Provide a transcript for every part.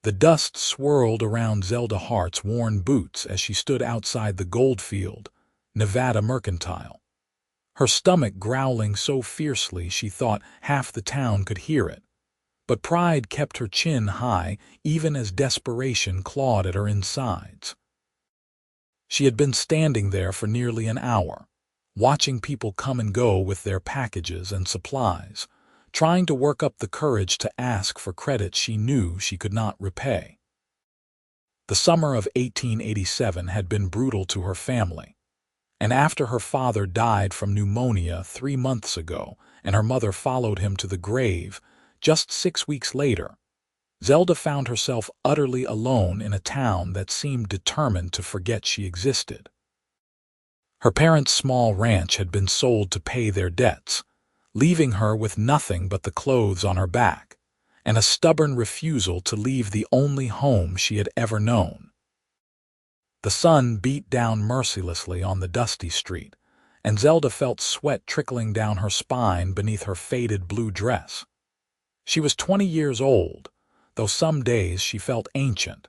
The dust swirled around Zelda Hart's worn boots as she stood outside the Goldfield, Nevada mercantile. Her stomach growling so fiercely she thought half the town could hear it. But pride kept her chin high even as desperation clawed at her insides. She had been standing there for nearly an hour, watching people come and go with their packages and supplies, trying to work up the courage to ask for credit she knew she could not repay. The summer of 1887 had been brutal to her family, and after her father died from pneumonia 3 months ago and her mother followed him to the grave just 6 weeks later, Zelda found herself utterly alone in a town that seemed determined to forget she existed. Her parents' small ranch had been sold to pay their debts, leaving her with nothing but the clothes on her back, and a stubborn refusal to leave the only home she had ever known. The sun beat down mercilessly on the dusty street, and Zelda felt sweat trickling down her spine beneath her faded blue dress. She was 20 years old, though some days she felt ancient,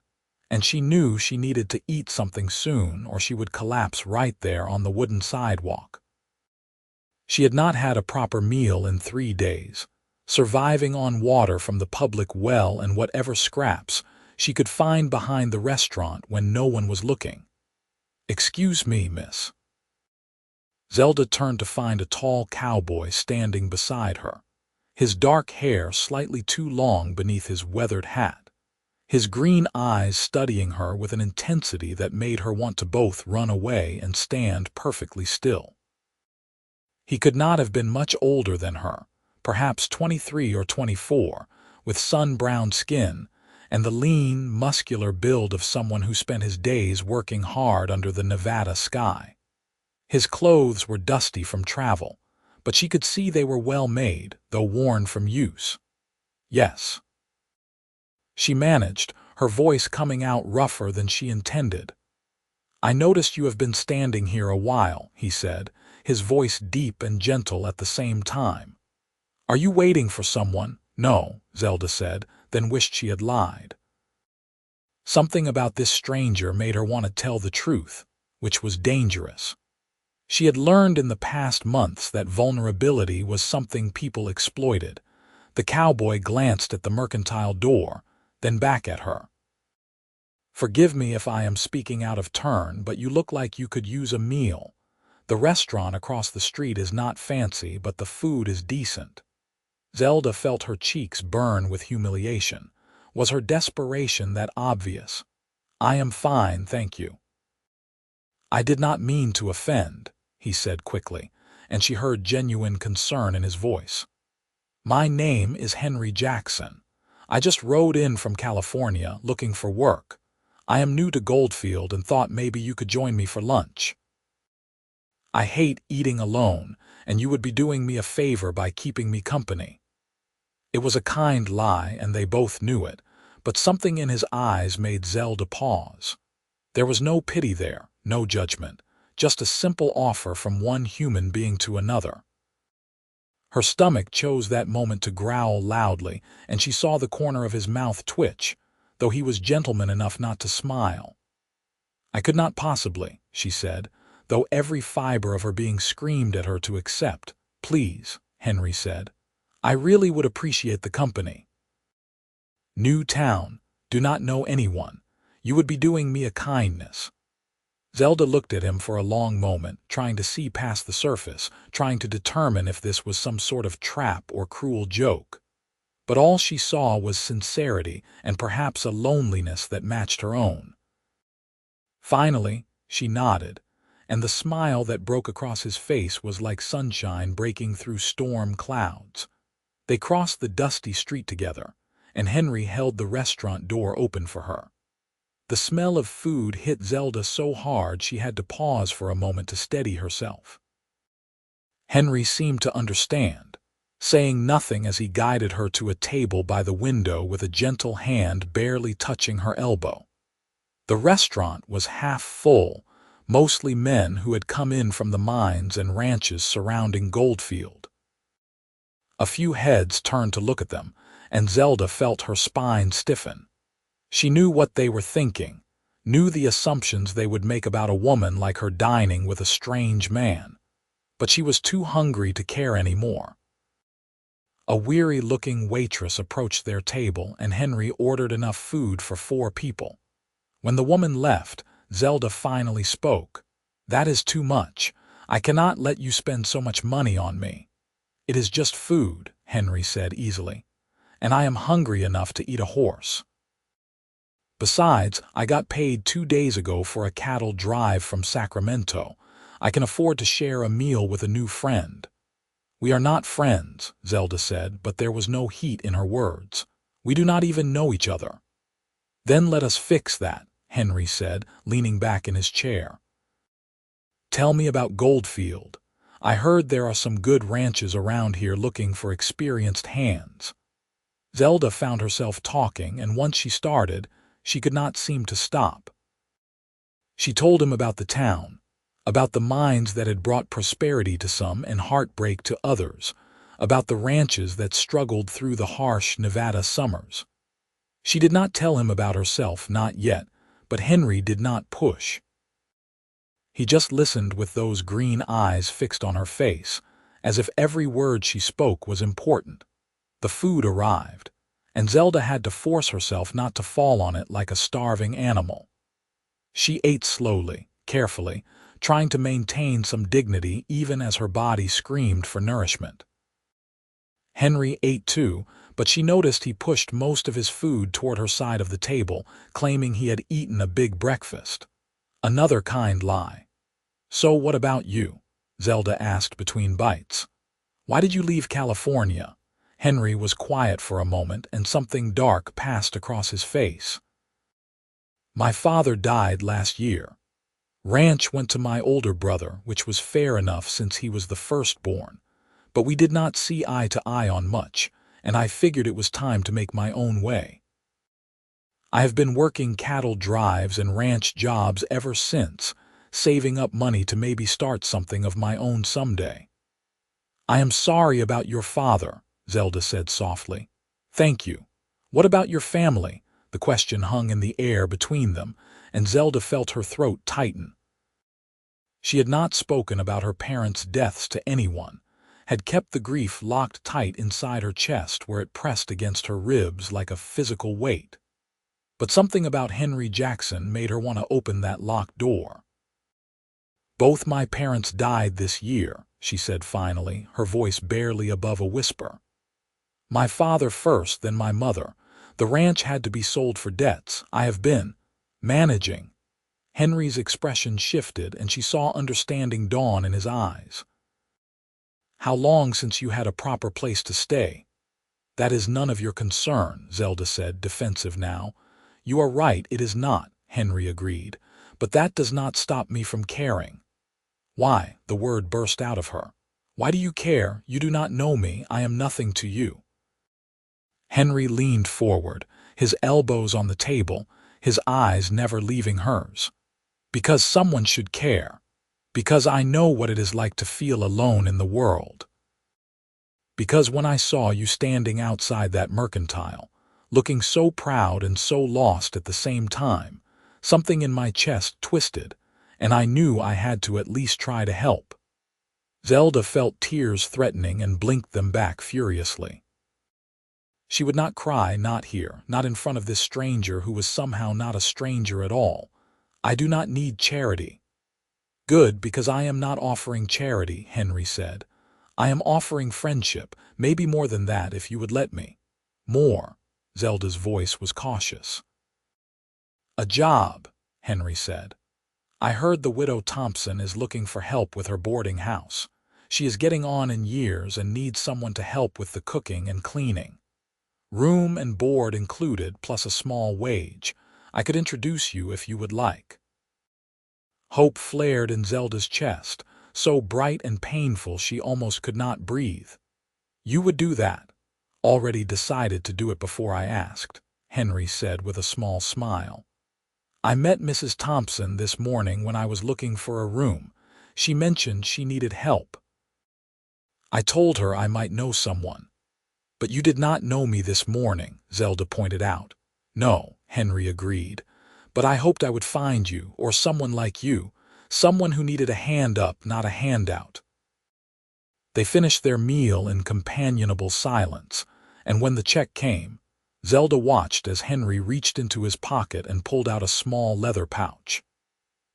and she knew she needed to eat something soon or she would collapse right there on the wooden sidewalk. She had not had a proper meal in 3 days, surviving on water from the public well and whatever scraps she could find behind the restaurant when no one was looking. "Excuse me, miss." Zelda turned to find a tall cowboy standing beside her, his dark hair slightly too long beneath his weathered hat, his green eyes studying her with an intensity that made her want to both run away and stand perfectly still. He could not have been much older than her, perhaps 23 or 24, with sun-browned skin and the lean, muscular build of someone who spent his days working hard under the Nevada sky. His clothes were dusty from travel, but she could see they were well made, though worn from use. "Yes," she managed, her voice coming out rougher than she intended. "I noticed you have been standing here a while," he said, his voice deep and gentle at the same time. "Are you waiting for someone?" "No," Zelda said, then wished she had lied. Something about this stranger made her want to tell the truth, which was dangerous. She had learned in the past months that vulnerability was something people exploited. The cowboy glanced at the mercantile door, then back at her. "Forgive me if I am speaking out of turn, but you look like you could use a meal. The restaurant across the street is not fancy, but the food is decent." Zelda felt her cheeks burn with humiliation. Was her desperation that obvious? "I am fine, thank you." "I did not mean to offend," he said quickly, and she heard genuine concern in his voice. "My name is Henry Jackson. I just rode in from California looking for work. I am new to Goldfield and thought maybe you could join me for lunch. I hate eating alone, and you would be doing me a favor by keeping me company." It was a kind lie, and they both knew it, but something in his eyes made Zelda pause. There was no pity there, no judgment, just a simple offer from one human being to another. Her stomach chose that moment to growl loudly, and she saw the corner of his mouth twitch, though he was gentleman enough not to smile. "I could not possibly," she said, though every fiber of her being screamed at her to accept. "Please," Henry said. "I really would appreciate the company. New town, do not know anyone. You would be doing me a kindness." Zelda looked at him for a long moment, trying to see past the surface, trying to determine if this was some sort of trap or cruel joke. But all she saw was sincerity and perhaps a loneliness that matched her own. Finally, she nodded, and the smile that broke across his face was like sunshine breaking through storm clouds. They crossed the dusty street together, and Henry held the restaurant door open for her. The smell of food hit Zelda so hard she had to pause for a moment to steady herself. Henry seemed to understand, saying nothing as he guided her to a table by the window with a gentle hand barely touching her elbow. The restaurant was half full, mostly men who had come in from the mines and ranches surrounding Goldfield. A few heads turned to look at them, and Zelda felt her spine stiffen. She knew what they were thinking, knew the assumptions they would make about a woman like her dining with a strange man, but she was too hungry to care anymore. A weary-looking waitress approached their table, and Henry ordered enough food for 4 people. When the woman left, Zelda finally spoke. "That is too much. I cannot let you spend so much money on me." "It is just food," Henry said easily, "and I am hungry enough to eat a horse. Besides, I got paid 2 days ago for a cattle drive from Sacramento. I can afford to share a meal with a new friend." "We are not friends," Zelda said, but there was no heat in her words. "We do not even know each other." "Then let us fix that," Henry said, leaning back in his chair. "Tell me about Goldfield. I heard there are some good ranches around here looking for experienced hands." Zelda found herself talking, and once she started, she could not seem to stop. She told him about the town, about the mines that had brought prosperity to some and heartbreak to others, about the ranches that struggled through the harsh Nevada summers. She did not tell him about herself, not yet, but Henry did not push. He just listened with those green eyes fixed on her face, as if every word she spoke was important. The food arrived, and Zelda had to force herself not to fall on it like a starving animal. She ate slowly, carefully, trying to maintain some dignity even as her body screamed for nourishment. Henry ate too, but she noticed he pushed most of his food toward her side of the table, claiming he had eaten a big breakfast. Another kind lie. "So what about you?" Zelda asked between bites. "Why did you leave California?" Henry was quiet for a moment, and something dark passed across his face. "My father died last year. Ranch went to my older brother, which was fair enough since he was the firstborn, but we did not see eye to eye on much, and I figured it was time to make my own way. I have been working cattle drives and ranch jobs ever since, saving up money to maybe start something of my own someday." "I am sorry about your father," Zelda said softly. "Thank you. What about your family?" The question hung in the air between them, and Zelda felt her throat tighten. She had not spoken about her parents' deaths to anyone, had kept the grief locked tight inside her chest where it pressed against her ribs like a physical weight. But something about Henry Jackson made her want to open that locked door. "Both my parents died this year," she said finally, her voice barely above a whisper. "My father first, then my mother. The ranch had to be sold for debts. I have been managing." Henry's expression shifted, and she saw understanding dawn in his eyes. "How long since you had a proper place to stay?" "That is none of your concern," Zelda said, defensive now. "You are right, it is not," Henry agreed, "but that does not stop me from caring." "Why?" the word burst out of her. "Why do you care? You do not know me. I am nothing to you." Henry leaned forward, his elbows on the table, his eyes never leaving hers. "Because someone should care. Because I know what it is like to feel alone in the world. Because when I saw you standing outside that mercantile, looking so proud and so lost at the same time, something in my chest twisted, and I knew I had to at least try to help." Zelda felt tears threatening and blinked them back furiously. She would not cry, not here, not in front of this stranger who was somehow not a stranger at all. "I do not need charity." "Good, because I am not offering charity," Henry said. "I am offering friendship, maybe more than that if you would let me." "More?" Zelda's voice was cautious. "A job," Henry said. "I heard the widow Thompson is looking for help with her boarding house. She is getting on in years and needs someone to help with the cooking and cleaning. Room and board included, plus a small wage. I could introduce you if you would like." Hope flared in Zelda's chest, so bright and painful she almost could not breathe. "You would do that?" "Already decided to do it before I asked," Henry said with a small smile. "I met Mrs. Thompson this morning when I was looking for a room. She mentioned she needed help. I told her I might know someone." "But you did not know me this morning," Zelda pointed out. "No," Henry agreed. "But I hoped I would find you, or someone like you, someone who needed a hand up, not a handout." They finished their meal in companionable silence, and when the check came, Zelda watched as Henry reached into his pocket and pulled out a small leather pouch.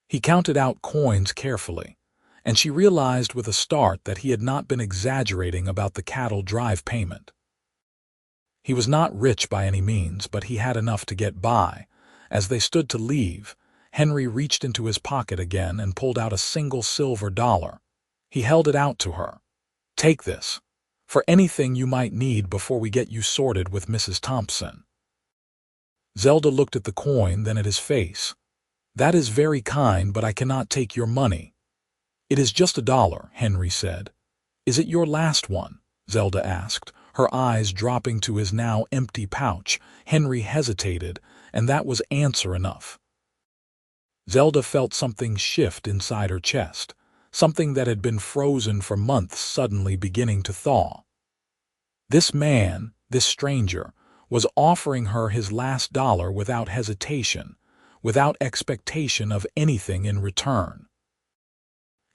He counted out coins carefully, and she realized with a start that he had not been exaggerating about the cattle drive payment. He was not rich by any means, but he had enough to get by. As they stood to leave, Henry reached into his pocket again and pulled out a single silver dollar. He held it out to her. "Take this, for anything you might need before we get you sorted with Mrs. Thompson." Zelda looked at the coin, then at his face. "That is very kind, but I cannot take your money." "It is just $1, Henry said. "Is it your last one?" Zelda asked, her eyes dropping to his now empty pouch. Henry hesitated, and that was answer enough. Zelda felt something shift inside her chest, something that had been frozen for months suddenly beginning to thaw. This man, this stranger, was offering her his last dollar without hesitation, without expectation of anything in return.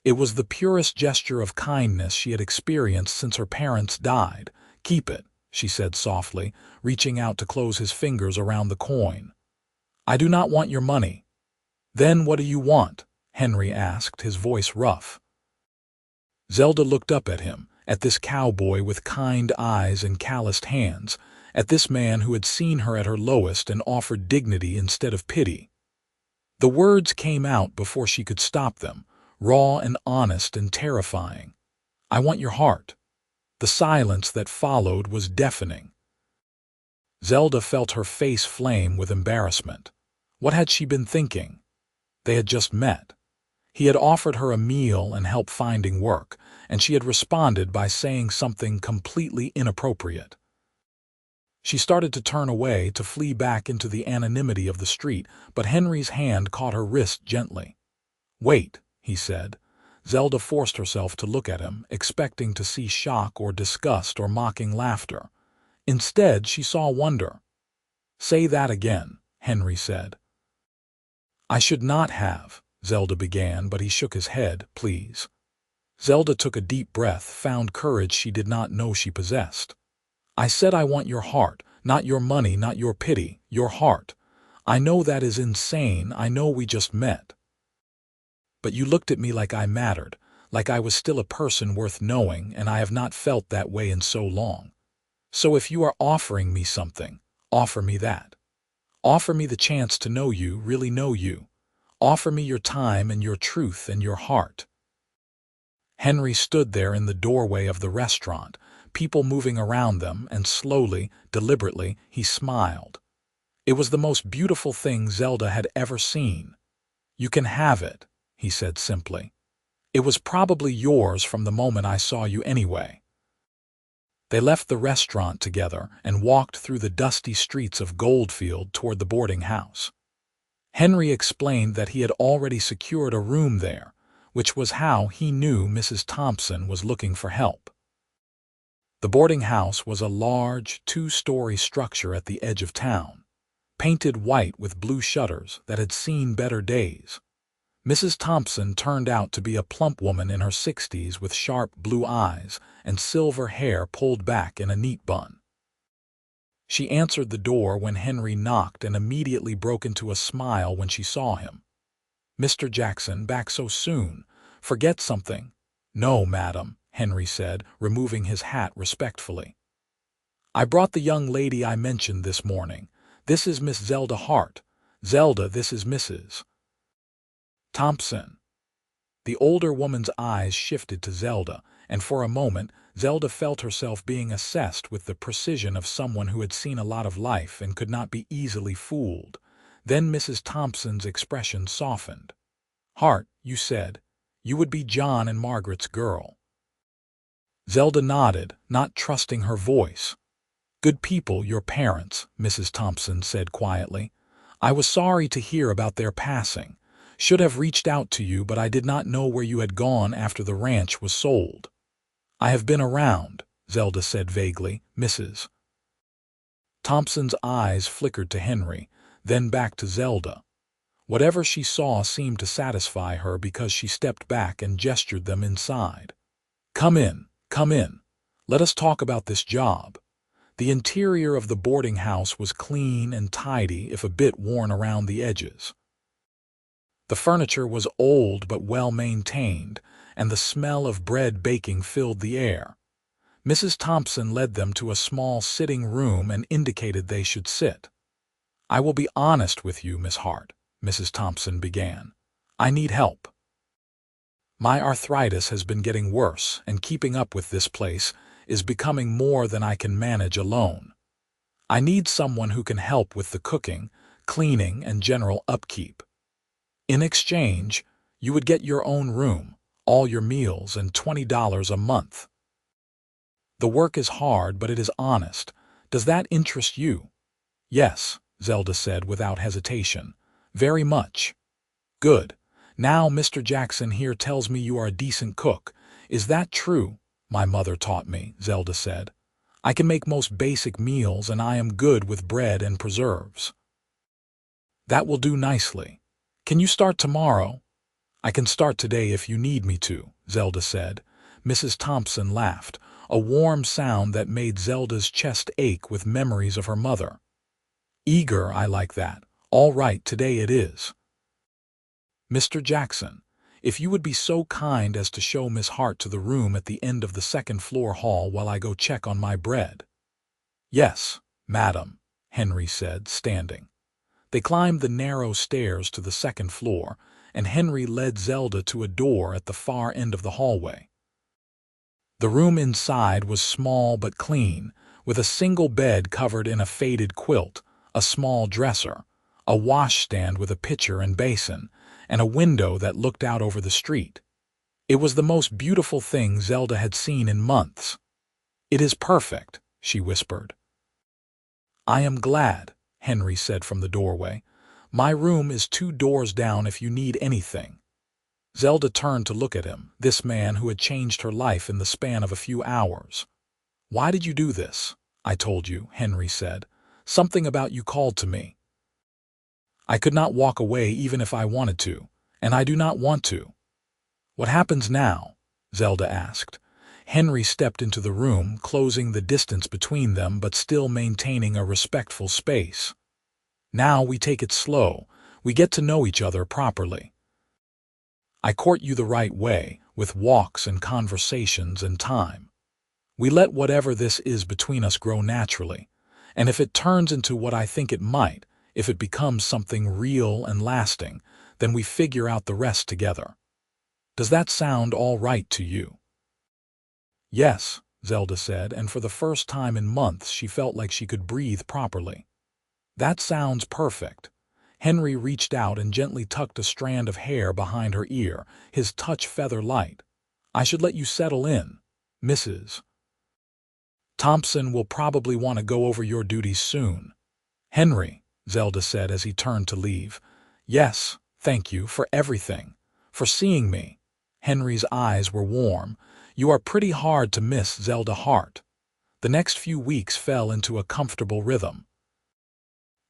It was the purest gesture of kindness she had experienced since her parents died. "Keep it," she said softly, reaching out to close his fingers around the coin. "I do not want your money." "Then what do you want?" Henry asked, his voice rough. Zelda looked up at him, at this cowboy with kind eyes and calloused hands, at this man who had seen her at her lowest and offered dignity instead of pity. The words came out before she could stop them, raw and honest and terrifying. "I want your heart." The silence that followed was deafening. Zelda felt her face flame with embarrassment. What had she been thinking? They had just met. He had offered her a meal and help finding work, and she had responded by saying something completely inappropriate. She started to turn away, to flee back into the anonymity of the street, but Henry's hand caught her wrist gently. "Wait," he said. Zelda forced herself to look at him, expecting to see shock or disgust or mocking laughter. Instead, she saw wonder. "Say that again," Henry said. "I should not have," Zelda began, but he shook his head. "Please." Zelda took a deep breath, found courage she did not know she possessed. "I said I want your heart, not your money, not your pity, your heart. I know that is insane, I know we just met. But you looked at me like I mattered, like I was still a person worth knowing, and I have not felt that way in so long. So if you are offering me something, offer me that. Offer me the chance to know you, really know you. Offer me your time and your truth and your heart." Henry stood there in the doorway of the restaurant, people moving around them, and slowly, deliberately, he smiled. It was the most beautiful thing Zelda had ever seen. "You can have it," he said simply. "It was probably yours from the moment I saw you anyway." They left the restaurant together and walked through the dusty streets of Goldfield toward the boarding house. Henry explained that he had already secured a room there, which was how he knew Mrs. Thompson was looking for help. The boarding house was a large, two-story structure at the edge of town, painted white with blue shutters that had seen better days. Mrs. Thompson turned out to be a plump woman in her 60s with sharp blue eyes and silver hair pulled back in a neat bun. She answered the door when Henry knocked and immediately broke into a smile when she saw him. "Mr. Jackson, back so soon. Forget something?" "No, madam," Henry said, removing his hat respectfully. "I brought the young lady I mentioned this morning. This is Miss Zelda Hart. Zelda, this is Mrs. Thompson." The older woman's eyes shifted to Zelda, and for a moment Zelda felt herself being assessed with the precision of someone who had seen a lot of life and could not be easily fooled. Then Mrs. Thompson's expression softened. "Hart, you said. You would be John and Margaret's girl." Zelda nodded, not trusting her voice. "Good people, your parents," Mrs. Thompson said quietly. "I was sorry to hear about their passing. Should have reached out to you, but I did not know where you had gone after the ranch was sold." "I have been around," Zelda said vaguely. "Mrs. Thompson's eyes flickered to Henry, then back to Zelda. Whatever she saw seemed to satisfy her because she stepped back and gestured them inside. Come in, come in. Let us talk about this job. The interior of the boarding house was clean and tidy, if a bit worn around the edges. The furniture was old but well maintained, and the smell of bread baking filled the air. Mrs. Thompson led them to a small sitting room and indicated they should sit. "I will be honest with you, Miss Hart," Mrs. Thompson began. "I need help. My arthritis has been getting worse, and keeping up with this place is becoming more than I can manage alone. I need someone who can help with the cooking, cleaning, and general upkeep. In exchange, you would get your own room, all your meals, and $20 a month. The work is hard, but it is honest. Does that interest you?" "Yes," Zelda said without hesitation. "Very much." "Good. Now Mr. Jackson here tells me you are a decent cook. Is that true?" "My mother taught me," Zelda said. "I can make most basic meals, and I am good with bread and preserves." "That will do nicely. Can you start tomorrow?" "I can start today if you need me to," Zelda said. Mrs. Thompson laughed, a warm sound that made Zelda's chest ache with memories of her mother. "Eager, I like that. All right, today it is." "Mr. Jackson, if you would be so kind as to show Miss Hart to the room at the end of the second-floor hall while I go check on my bread." "Yes, madam," Henry said, standing. They climbed the narrow stairs to the second floor, and Henry led Zelda to a door at the far end of the hallway. The room inside was small but clean, with a single bed covered in a faded quilt, a small dresser, a washstand with a pitcher and basin, and a window that looked out over the street. It was the most beautiful thing Zelda had seen in months. "It is perfect," she whispered. "I am glad," Henry said from the doorway. "My room is 2 doors down if you need anything." Zelda turned to look at him, this man who had changed her life in the span of a few hours. "Why did you do this?" "I told you," Henry said. "Something about you called to me. I could not walk away even if I wanted to, and I do not want to." "What happens now?" Zelda asked. Henry stepped into the room, closing the distance between them but still maintaining a respectful space. "Now we take it slow. We get to know each other properly. I court you the right way, with walks and conversations and time. We let whatever this is between us grow naturally, and if it turns into what I think it might, if it becomes something real and lasting, then we figure out the rest together. Does that sound all right to you?" "Yes," Zelda said, and for the first time in months she felt like she could breathe properly. "That sounds perfect." Henry reached out and gently tucked a strand of hair behind her ear, his touch feather light. "I should let you settle in. Mrs. Thompson will probably want to go over your duties soon." "Henry," Zelda said as he turned to leave. "Yes, thank you for everything. For seeing me." Henry's eyes were warm. "You are pretty hard to miss, Zelda Hart." The next few weeks fell into a comfortable rhythm.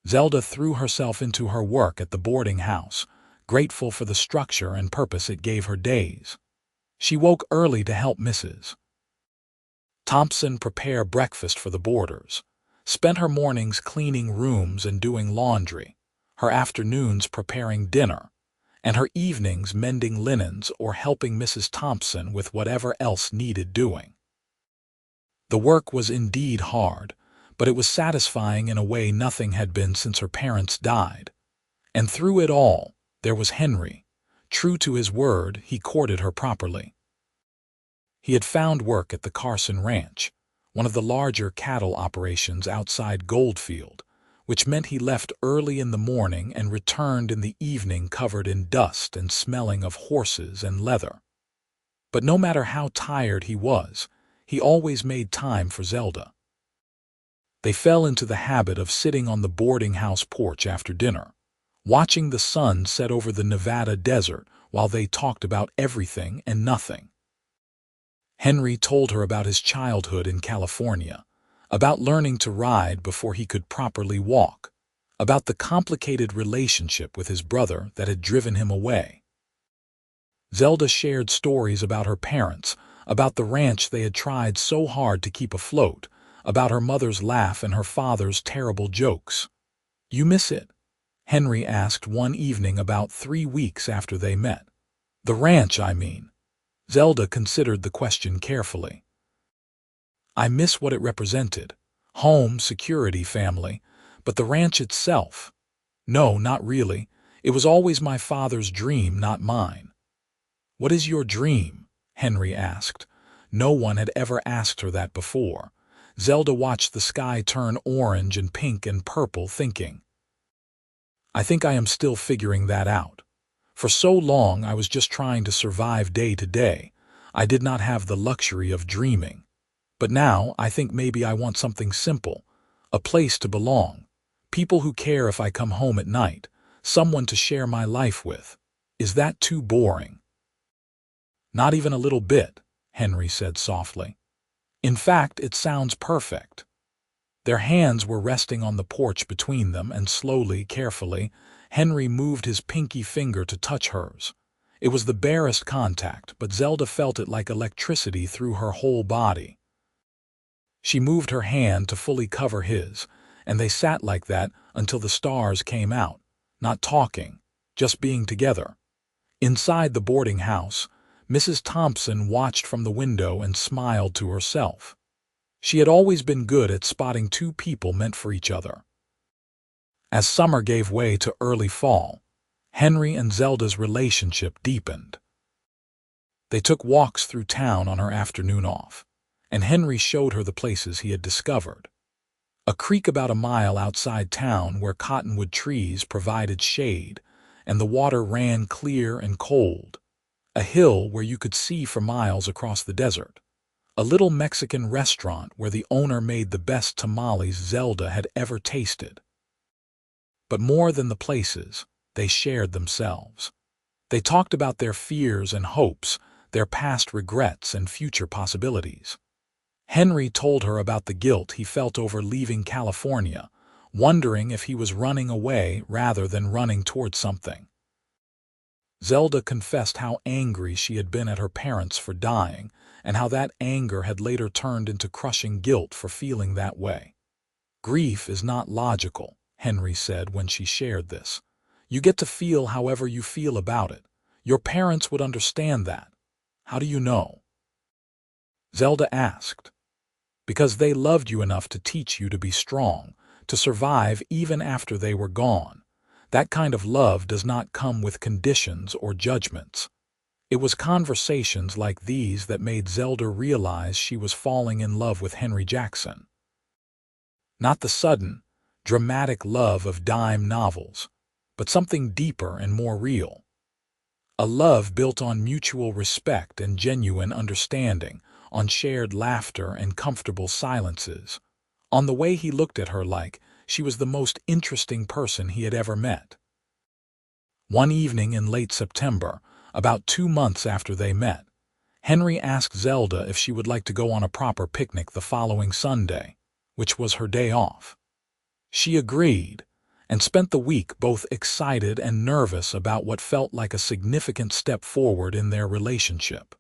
Zelda threw herself into her work at the boarding house, grateful for the structure and purpose it gave her days. She woke early to help Mrs. Thompson prepare breakfast for the boarders, spent her mornings cleaning rooms and doing laundry, her afternoons preparing dinner, and her evenings mending linens or helping Mrs. Thompson with whatever else needed doing. The work was indeed hard, but it was satisfying in a way nothing had been since her parents died. And through it all, there was Henry. True to his word, he courted her properly. He had found work at the Carson Ranch, one of the larger cattle operations outside Goldfield, which meant he left early in the morning and returned in the evening covered in dust and smelling of horses and leather. But no matter how tired he was, he always made time for Zelda. They fell into the habit of sitting on the boarding house porch after dinner, watching the sun set over the Nevada desert while they talked about everything and nothing. Henry told her about his childhood in California, about learning to ride before he could properly walk, about the complicated relationship with his brother that had driven him away. Zelda shared stories about her parents, about the ranch they had tried so hard to keep afloat, about her mother's laugh and her father's terrible jokes. "You miss it?" Henry asked one evening about 3 weeks after they met. "The ranch, I mean." Zelda considered the question carefully. "I miss what it represented. Home, security, family. But the ranch itself? No, not really. It was always my father's dream, not mine." "What is your dream?" Henry asked. No one had ever asked her that before. Zelda watched the sky turn orange and pink and purple, thinking, "I think I am still figuring that out. For so long I was just trying to survive day to day. I did not have the luxury of dreaming. But now I think maybe I want something simple, a place to belong, people who care if I come home at night, someone to share my life with. Is that too boring?" "Not even a little bit," Henry said softly. "In fact, it sounds perfect." Their hands were resting on the porch between them, and slowly, carefully, Henry moved his pinky finger to touch hers. It was the barest contact, but Zelda felt it like electricity through her whole body. She moved her hand to fully cover his, and they sat like that until the stars came out, not talking, just being together. Inside the boarding house, Mrs. Thompson watched from the window and smiled to herself. She had always been good at spotting two people meant for each other. As summer gave way to early fall, Henry and Zelda's relationship deepened. They took walks through town on her afternoon off, and Henry showed her the places he had discovered. A creek about a mile outside town where cottonwood trees provided shade, and the water ran clear and cold. A hill where you could see for miles across the desert. A little Mexican restaurant where the owner made the best tamales Zelda had ever tasted. But more than the places, they shared themselves. They talked about their fears and hopes, their past regrets and future possibilities. Henry told her about the guilt he felt over leaving California, wondering if he was running away rather than running toward something. Zelda confessed how angry she had been at her parents for dying, and how that anger had later turned into crushing guilt for feeling that way. "Grief is not logical," Henry said when she shared this. "You get to feel however you feel about it. Your parents would understand that." "How do you know?" Zelda asked. "Because they loved you enough to teach you to be strong, to survive even after they were gone. That kind of love does not come with conditions or judgments." It was conversations like these that made Zelda realize she was falling in love with Henry Jackson. Not the sudden, dramatic love of dime novels, but something deeper and more real. A love built on mutual respect and genuine understanding, on shared laughter and comfortable silences, on the way he looked at her like she was the most interesting person he had ever met. One evening in late September, about 2 months after they met, Henry asked Zelda if she would like to go on a proper picnic the following Sunday, which was her day off. She agreed, and spent the week both excited and nervous about what felt like a significant step forward in their relationship.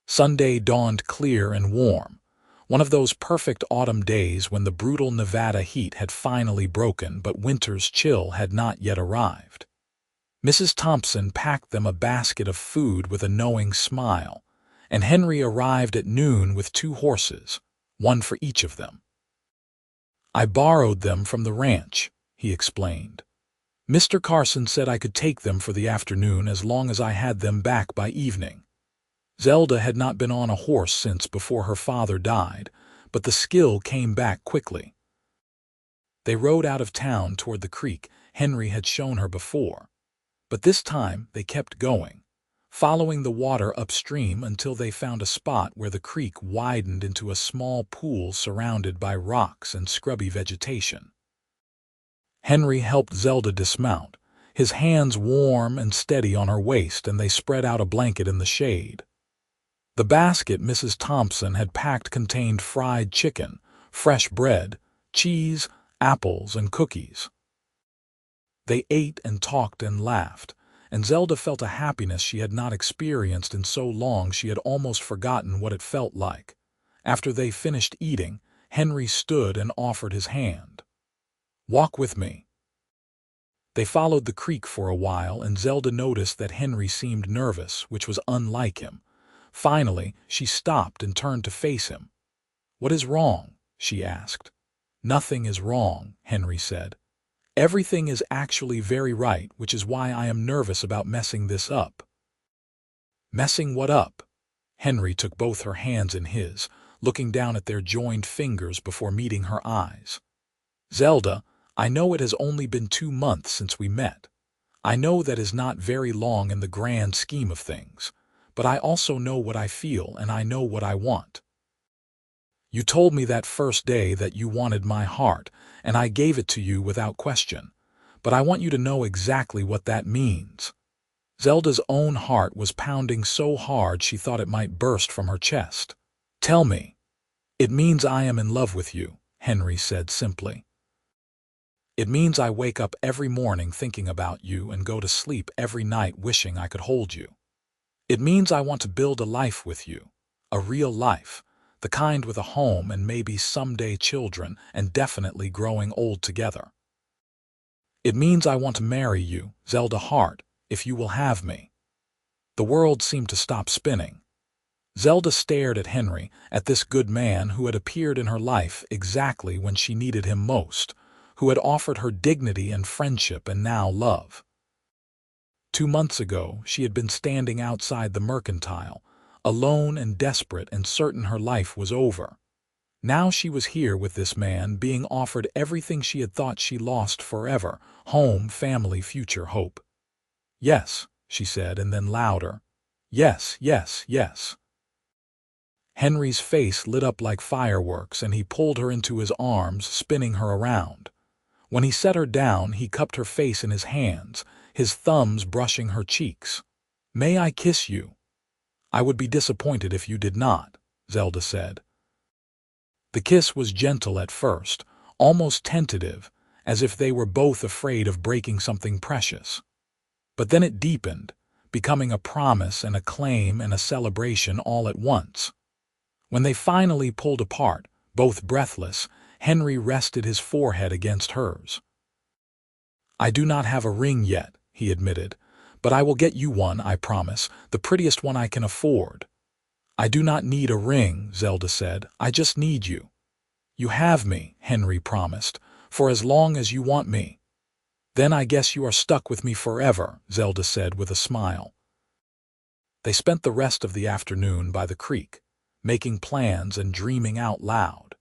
Sunday dawned clear and warm, one of those perfect autumn days when the brutal Nevada heat had finally broken but winter's chill had not yet arrived. Mrs. Thompson packed them a basket of food with a knowing smile, and Henry arrived at noon with 2 horses, one for each of them. "I borrowed them from the ranch," he explained. "Mr. Carson said I could take them for the afternoon as long as I had them back by evening." Zelda had not been on a horse since before her father died, but the skill came back quickly. They rode out of town toward the creek Henry had shown her before, but this time they kept going, following the water upstream until they found a spot where the creek widened into a small pool surrounded by rocks and scrubby vegetation. Henry helped Zelda dismount, his hands warm and steady on her waist, and they spread out a blanket in the shade. The basket Mrs. Thompson had packed contained fried chicken, fresh bread, cheese, apples and cookies. They ate and talked and laughed, and Zelda felt a happiness she had not experienced in so long she had almost forgotten what it felt like. After they finished eating, Henry stood and offered his hand. "Walk with me." They followed the creek for a while, and Zelda noticed that Henry seemed nervous, which was unlike him. Finally, she stopped and turned to face him. "What is wrong?" she asked. "Nothing is wrong," Henry said. "Everything is actually very right, which is why I am nervous about messing this up." "Messing what up?" Henry took both her hands in his, looking down at their joined fingers before meeting her eyes. "Zelda, I know it has only been 2 months since we met. I know that is not very long in the grand scheme of things, but I also know what I feel and I know what I want. You told me that first day that you wanted my heart, and I gave it to you without question, but I want you to know exactly what that means." Zelda's own heart was pounding so hard she thought it might burst from her chest. "Tell me." "It means I am in love with you," Henry said simply. "It means I wake up every morning thinking about you and go to sleep every night wishing I could hold you. It means I want to build a life with you, a real life, the kind with a home and maybe someday children and definitely growing old together. It means I want to marry you, Zelda Hart, if you will have me." The world seemed to stop spinning. Zelda stared at Henry, at this good man who had appeared in her life exactly when she needed him most, who had offered her dignity and friendship and now love. 2 months ago, she had been standing outside the mercantile, alone and desperate and certain her life was over. Now she was here with this man, being offered everything she had thought she lost forever: home, family, future, hope. "Yes," she said, and then louder, "Yes, yes, yes." Henry's face lit up like fireworks, and he pulled her into his arms, spinning her around. When he set her down, he cupped her face in his hands, his thumbs brushing her cheeks. "May I kiss you?" "I would be disappointed if you did not," Zelda said. The kiss was gentle at first, almost tentative, as if they were both afraid of breaking something precious. But then it deepened, becoming a promise and a claim and a celebration all at once. When they finally pulled apart, both breathless, Henry rested his forehead against hers. "I do not have a ring yet," he admitted, "but I will get you one, I promise, the prettiest one I can afford." "I do not need a ring," Zelda said. "I just need you." "You have me," Henry promised, "for as long as you want me." "Then I guess you are stuck with me forever," Zelda said with a smile. They spent the rest of the afternoon by the creek, making plans and dreaming out loud.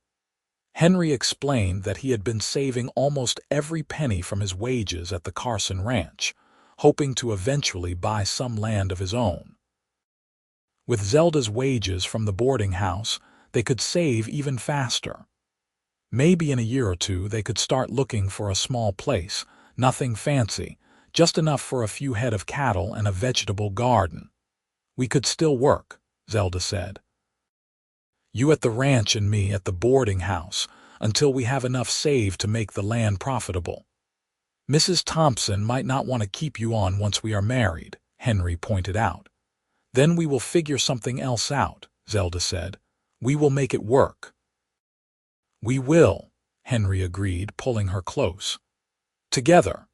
Henry explained that he had been saving almost every penny from his wages at the Carson Ranch, hoping to eventually buy some land of his own. With Zelda's wages from the boarding house, they could save even faster. Maybe in a year or two they could start looking for a small place, nothing fancy, just enough for a few head of cattle and a vegetable garden. "We could still work," Zelda said. "You at the ranch and me at the boarding house, until we have enough saved to make the land profitable. Mrs. Thompson might not want to keep you on once we are married," Henry pointed out. "Then we will figure something else out," Zelda said. "We will make it work." "We will," Henry agreed, pulling her close. Together.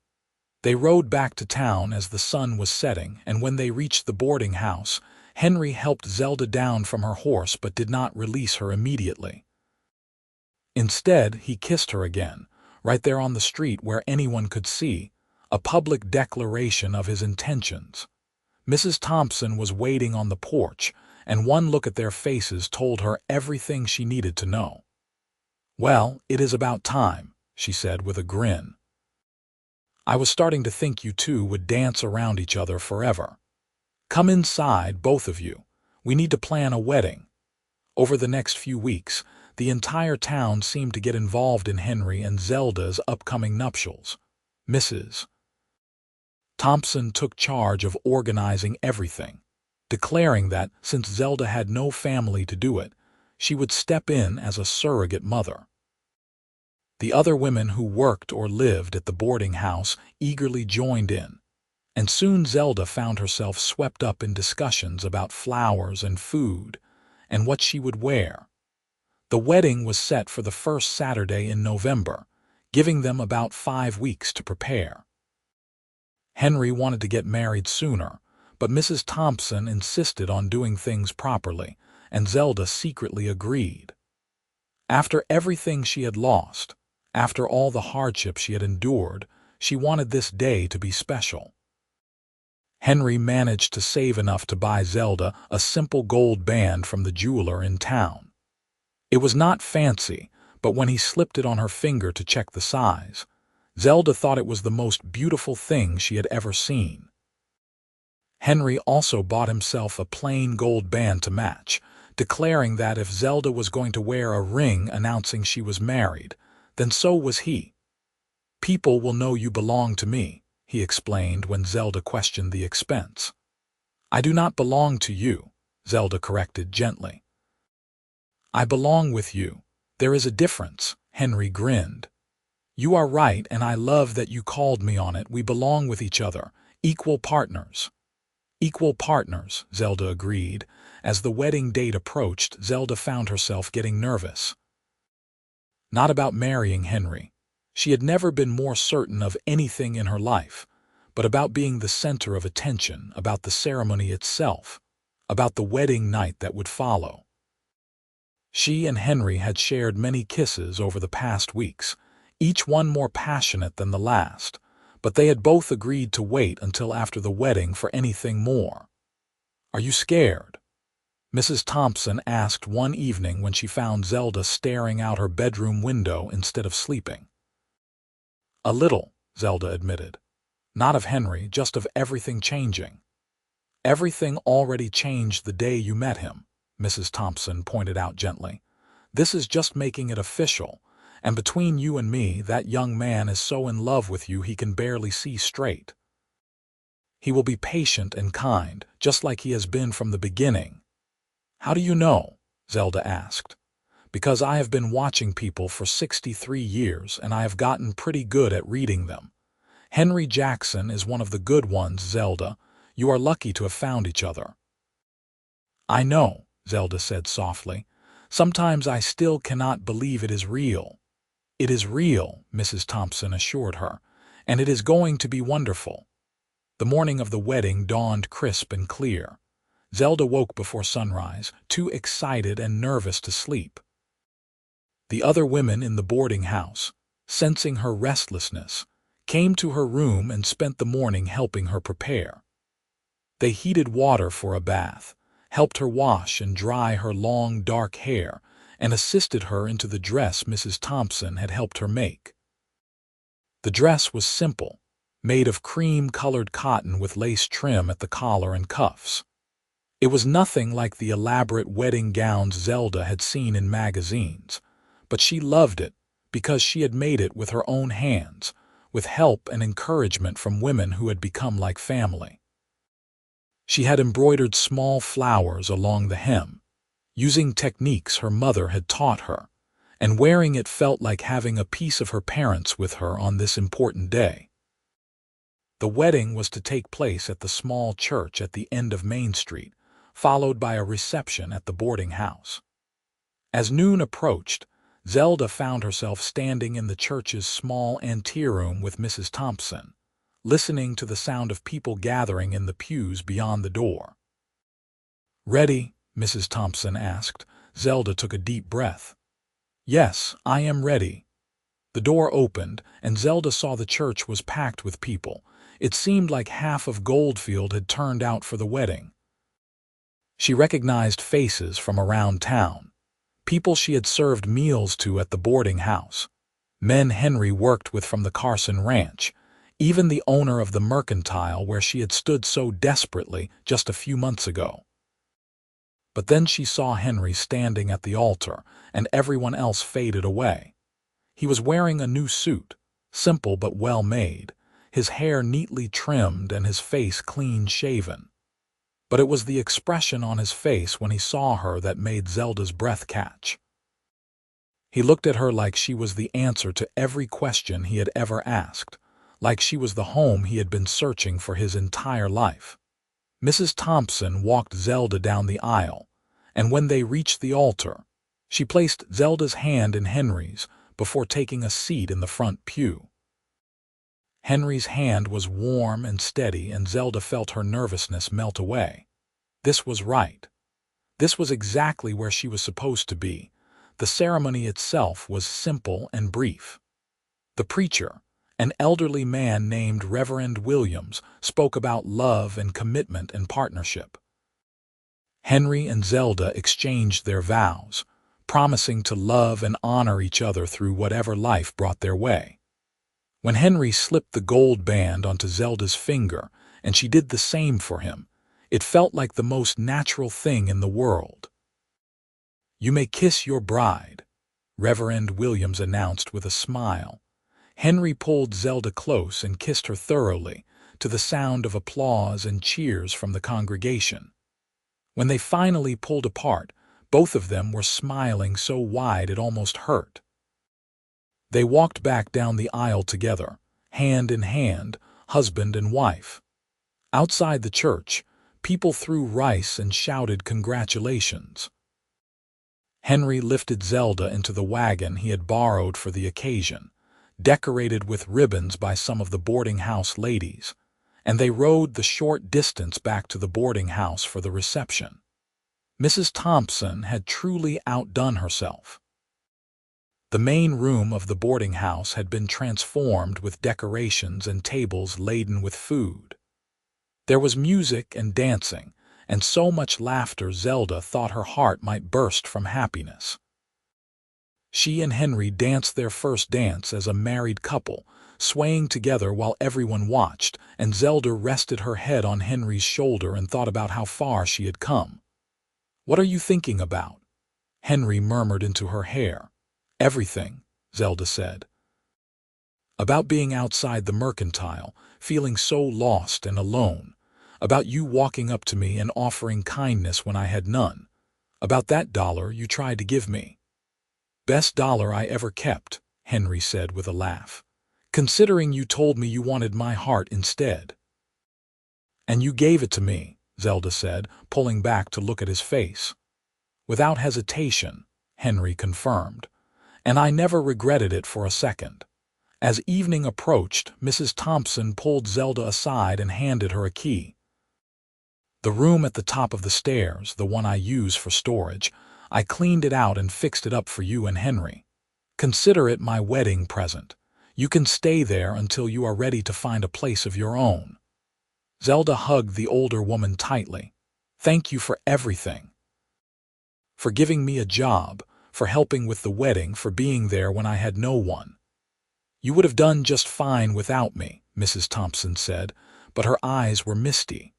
They rode back to town as the sun was setting, and when they reached the boarding house, Henry helped Zelda down from her horse but did not release her immediately. Instead, he kissed her again, right there on the street where anyone could see, a public declaration of his intentions. Mrs. Thompson was waiting on the porch, and one look at their faces told her everything she needed to know. "Well, it is about time," she said with a grin. "I was starting to think you two would dance around each other forever. Come inside, both of you. We need to plan a wedding." Over the next few weeks, the entire town seemed to get involved in Henry and Zelda's upcoming nuptials. Mrs. Thompson took charge of organizing everything, declaring that, since Zelda had no family to do it, she would step in as a surrogate mother. The other women who worked or lived at the boarding house eagerly joined in, and soon Zelda found herself swept up in discussions about flowers and food and what she would wear. The wedding was set for the first Saturday in November, giving them about 5 weeks to prepare. Henry wanted to get married sooner, but Mrs. Thompson insisted on doing things properly, and Zelda secretly agreed. After everything she had lost, after all the hardships she had endured, she wanted this day to be special. Henry managed to save enough to buy Zelda a simple gold band from the jeweler in town. It was not fancy, but when he slipped it on her finger to check the size, Zelda thought it was the most beautiful thing she had ever seen. Henry also bought himself a plain gold band to match, declaring that if Zelda was going to wear a ring announcing she was married, then so was he. "People will know you belong to me," he explained when Zelda questioned the expense. "I do not belong to you," Zelda corrected gently. "I belong with you. There is a difference," Henry grinned. "You are right, and I love that you called me on it. We belong with each other, equal partners." "Equal partners," Zelda agreed. As the wedding date approached, Zelda found herself getting nervous. Not about marrying Henry. She had never been more certain of anything in her life, but about being the center of attention, about the ceremony itself, about the wedding night that would follow. She and Henry had shared many kisses over the past weeks, each one more passionate than the last, but they had both agreed to wait until after the wedding for anything more. "Are you scared?" Mrs. Thompson asked one evening when she found Zelda staring out her bedroom window instead of sleeping. "A little," Zelda admitted. "Not of Henry, just of everything changing." "Everything already changed the day you met him," Mrs. Thompson pointed out gently. "This is just making it official, and between you and me, that young man is so in love with you he can barely see straight. He will be patient and kind, just like he has been from the beginning." "How do you know?" Zelda asked. "Because I have been watching people for 63 years, and I have gotten pretty good at reading them. Henry Jackson is one of the good ones, Zelda. You are lucky to have found each other." "I know," Zelda said softly. "Sometimes I still cannot believe it is real." "It is real," Mrs. Thompson assured her, "and it is going to be wonderful." The morning of the wedding dawned crisp and clear. Zelda woke before sunrise, too excited and nervous to sleep. The other women in the boarding house, sensing her restlessness, came to her room and spent the morning helping her prepare. They heated water for a bath, helped her wash and dry her long, dark hair, and assisted her into the dress Mrs. Thompson had helped her make. The dress was simple, made of cream-colored cotton with lace trim at the collar and cuffs. It was nothing like the elaborate wedding gowns Zelda had seen in magazines, but she loved it because she had made it with her own hands, with help and encouragement from women who had become like family. She had embroidered small flowers along the hem, using techniques her mother had taught her, and wearing it felt like having a piece of her parents with her on this important day. The wedding was to take place at the small church at the end of Main Street, followed by a reception at the boarding house. As noon approached, Zelda found herself standing in the church's small anteroom with Mrs. Thompson, listening to the sound of people gathering in the pews beyond the door. "Ready?" Mrs. Thompson asked. Zelda took a deep breath. "Yes, I am ready." The door opened, and Zelda saw the church was packed with people. It seemed like half of Goldfield had turned out for the wedding. She recognized faces from around town, people she had served meals to at the boarding house, men Henry worked with from the Carson Ranch, even the owner of the mercantile where she had stood so desperately just a few months ago. But then she saw Henry standing at the altar, and everyone else faded away. He was wearing a new suit, simple but well made, his hair neatly trimmed and his face clean-shaven. But it was the expression on his face when he saw her that made Zelda's breath catch. He looked at her like she was the answer to every question he had ever asked, like she was the home he had been searching for his entire life. Mrs. Thompson walked Zelda down the aisle, and when they reached the altar, she placed Zelda's hand in Henry's before taking a seat in the front pew. Henry's hand was warm and steady, and Zelda felt her nervousness melt away. This was right. This was exactly where she was supposed to be. The ceremony itself was simple and brief. The preacher, an elderly man named Reverend Williams, spoke about love and commitment and partnership. Henry and Zelda exchanged their vows, promising to love and honor each other through whatever life brought their way. When Henry slipped the gold band onto Zelda's finger, and she did the same for him, it felt like the most natural thing in the world. "You may kiss your bride," Reverend Williams announced with a smile. Henry pulled Zelda close and kissed her thoroughly, to the sound of applause and cheers from the congregation. When they finally pulled apart, both of them were smiling so wide it almost hurt. They walked back down the aisle together, hand in hand, husband and wife. Outside the church, people threw rice and shouted congratulations. Henry lifted Zelda into the wagon he had borrowed for the occasion, decorated with ribbons by some of the boarding house ladies, and they rode the short distance back to the boarding house for the reception. Mrs. Thompson had truly outdone herself. The main room of the boarding house had been transformed with decorations and tables laden with food. There was music and dancing, and so much laughter Zelda thought her heart might burst from happiness. She and Henry danced their first dance as a married couple, swaying together while everyone watched, and Zelda rested her head on Henry's shoulder and thought about how far she had come. "What are you thinking about?" Henry murmured into her hair. "Everything," Zelda said. "About being outside the mercantile, feeling so lost and alone. About you walking up to me and offering kindness when I had none. About that $1 you tried to give me." "Best $1 I ever kept," Henry said with a laugh. "Considering you told me you wanted my heart instead." "And you gave it to me," Zelda said, pulling back to look at his face. "Without hesitation," Henry confirmed. "And I never regretted it for a second." As evening approached, Mrs. Thompson pulled Zelda aside and handed her a key. "The room at the top of the stairs, the one I use for storage, I cleaned it out and fixed it up for you and Henry. Consider it my wedding present. You can stay there until you are ready to find a place of your own." Zelda hugged the older woman tightly. "Thank you for everything. For giving me a job, for helping with the wedding, for being there when I had no one." "You would have done just fine without me," Mrs. Thompson said, but her eyes were misty.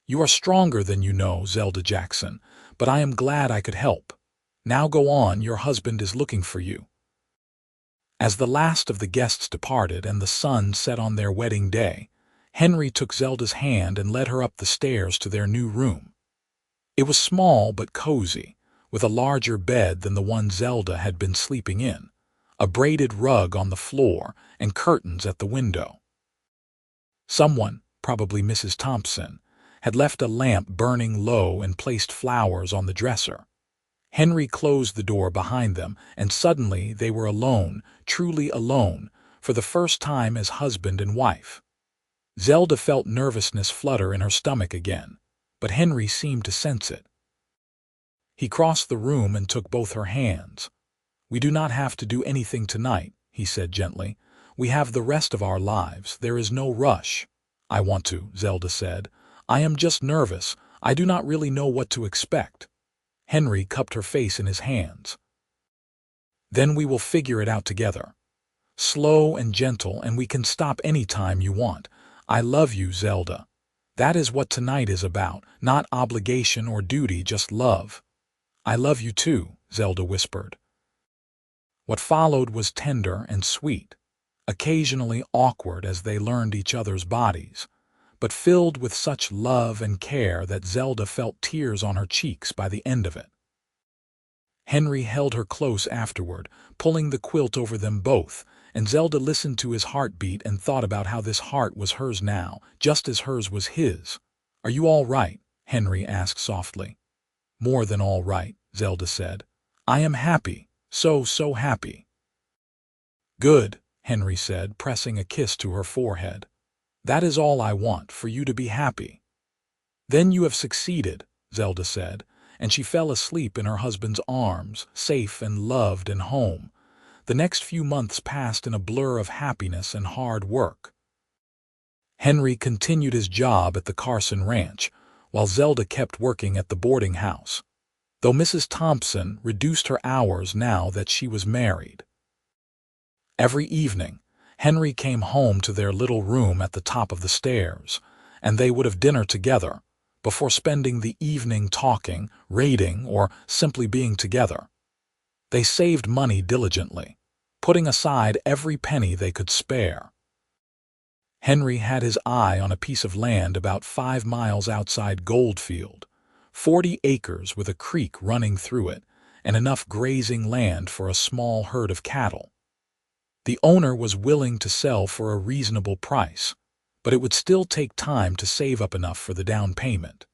"You are stronger than you know, Zelda Jackson, but I am glad I could help. Now go on, your husband is looking for you." As the last of the guests departed and the sun set on their wedding day, Henry took Zelda's hand and led her up the stairs to their new room. It was small but cozy, with a larger bed than the one Zelda had been sleeping in, a braided rug on the floor, and curtains at the window. Someone, probably Mrs. Thompson, had left a lamp burning low and placed flowers on the dresser. Henry closed the door behind them, and suddenly they were alone, truly alone, for the first time as husband and wife. Zelda felt nervousness flutter in her stomach again, but Henry seemed to sense it. He crossed the room and took both her hands. "We do not have to do anything tonight," he said gently. "We have the rest of our lives. There is no rush." "I want to," Zelda said. "I am just nervous. I do not really know what to expect." Henry cupped her face in his hands. "Then we will figure it out together. Slow and gentle, and we can stop any time you want. I love you, Zelda. That is what tonight is about, not obligation or duty, just love." "I love you too," Zelda whispered. What followed was tender and sweet, occasionally awkward as they learned each other's bodies, but filled with such love and care that Zelda felt tears on her cheeks by the end of it. Henry held her close afterward, pulling the quilt over them both, and Zelda listened to his heartbeat and thought about how this heart was hers now, just as hers was his. "Are you all right?" Henry asked softly. "More than all right," Zelda said. "I am happy, so happy." "Good," Henry said, pressing a kiss to her forehead. "That is all I want, for you to be happy." "Then you have succeeded," Zelda said, and she fell asleep in her husband's arms, safe and loved and home. The next few months passed in a blur of happiness and hard work. Henry continued his job at the Carson Ranch, while Zelda kept working at the boarding house, though Mrs. Thompson reduced her hours now that she was married. Every evening, Henry came home to their little room at the top of the stairs, and they would have dinner together, before spending the evening talking, raiding, or simply being together. They saved money diligently, putting aside every penny they could spare. Henry had his eye on a piece of land about 5 miles outside Goldfield, 40 acres with a creek running through it, and enough grazing land for a small herd of cattle. The owner was willing to sell for a reasonable price, but it would still take time to save up enough for the down payment.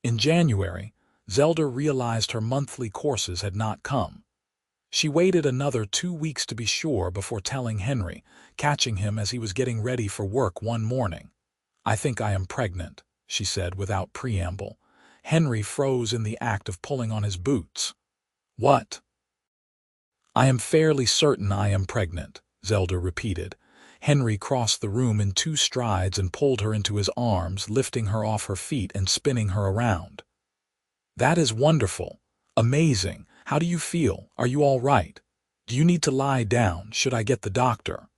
In January, Zelda realized her monthly courses had not come. She waited another 2 weeks to be sure before telling Henry, catching him as he was getting ready for work one morning. "I think I am pregnant," she said without preamble. Henry froze in the act of pulling on his boots. "What?" "I am fairly certain I am pregnant," Zelda repeated. Henry crossed the room in 2 strides and pulled her into his arms, lifting her off her feet and spinning her around. "That is wonderful. Amazing. How do you feel? Are you all right? Do you need to lie down? Should I get the doctor?"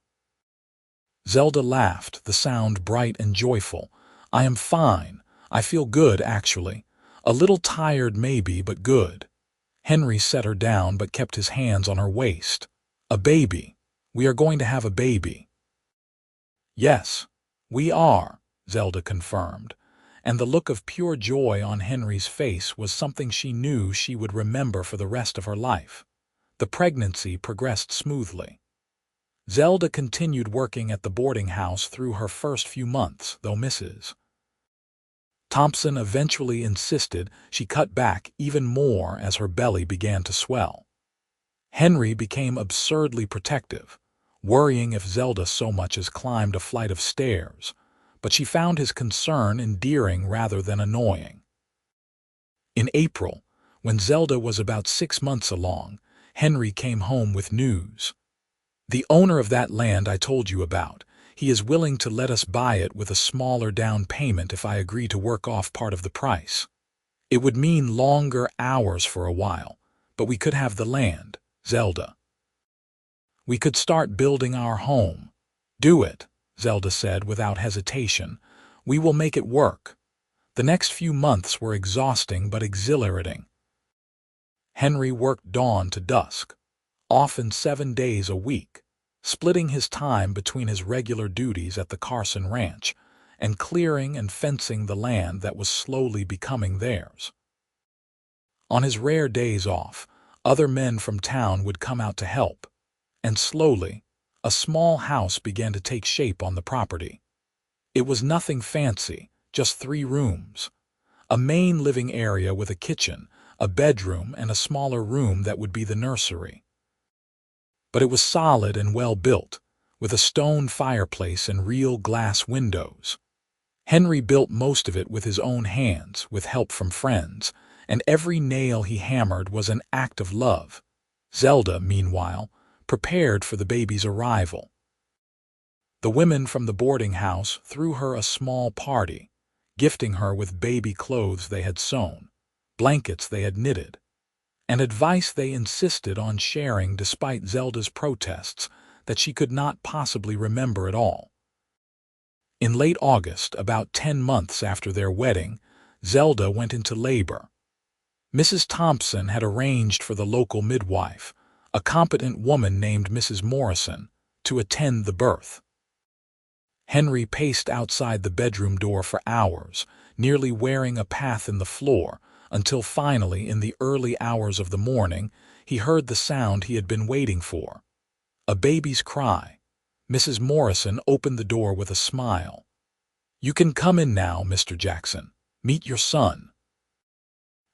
Zelda laughed, the sound bright and joyful. "I am fine. I feel good, actually. A little tired maybe, but good." Henry set her down but kept his hands on her waist. "A baby. We are going to have a baby." "Yes, we are," Zelda confirmed, and the look of pure joy on Henry's face was something she knew she would remember for the rest of her life. The pregnancy progressed smoothly. Zelda continued working at the boarding house through her first few months, though Mrs. Thompson eventually insisted she cut back even more as her belly began to swell. Henry became absurdly protective, worrying if Zelda so much as climbed a flight of stairs, but she found his concern endearing rather than annoying. In April, when Zelda was about 6 months along, Henry came home with news. "The owner of that land I told you about, he is willing to let us buy it with a smaller down payment if I agree to work off part of the price. It would mean longer hours for a while, but we could have the land, Zelda. We could start building our home." "Do it," Zelda said without hesitation. "We will make it work." The next few months were exhausting but exhilarating. Henry worked dawn to dusk, often 7 days a week, splitting his time between his regular duties at the Carson Ranch and clearing and fencing the land that was slowly becoming theirs. On his rare days off, other men from town would come out to help, and slowly, a small house began to take shape on the property. It was nothing fancy, just 3 rooms. A main living area with a kitchen, a bedroom, and a smaller room that would be the nursery. But it was solid and well built, with a stone fireplace and real glass windows. Henry built most of it with his own hands, with help from friends, and every nail he hammered was an act of love. Zelda, meanwhile, prepared for the baby's arrival. The women from the boarding house threw her a small party, gifting her with baby clothes they had sewn, blankets they had knitted, and advice they insisted on sharing despite Zelda's protests that she could not possibly remember it all. In late August, about 10 months after their wedding, Zelda went into labor. Mrs. Thompson had arranged for the local midwife, a competent woman named Mrs. Morrison, to attend the birth. Henry paced outside the bedroom door for hours, nearly wearing a path in the floor, until finally, in the early hours of the morning, he heard the sound he had been waiting for. A baby's cry. Mrs. Morrison opened the door with a smile. "You can come in now, Mr. Jackson. Meet your son."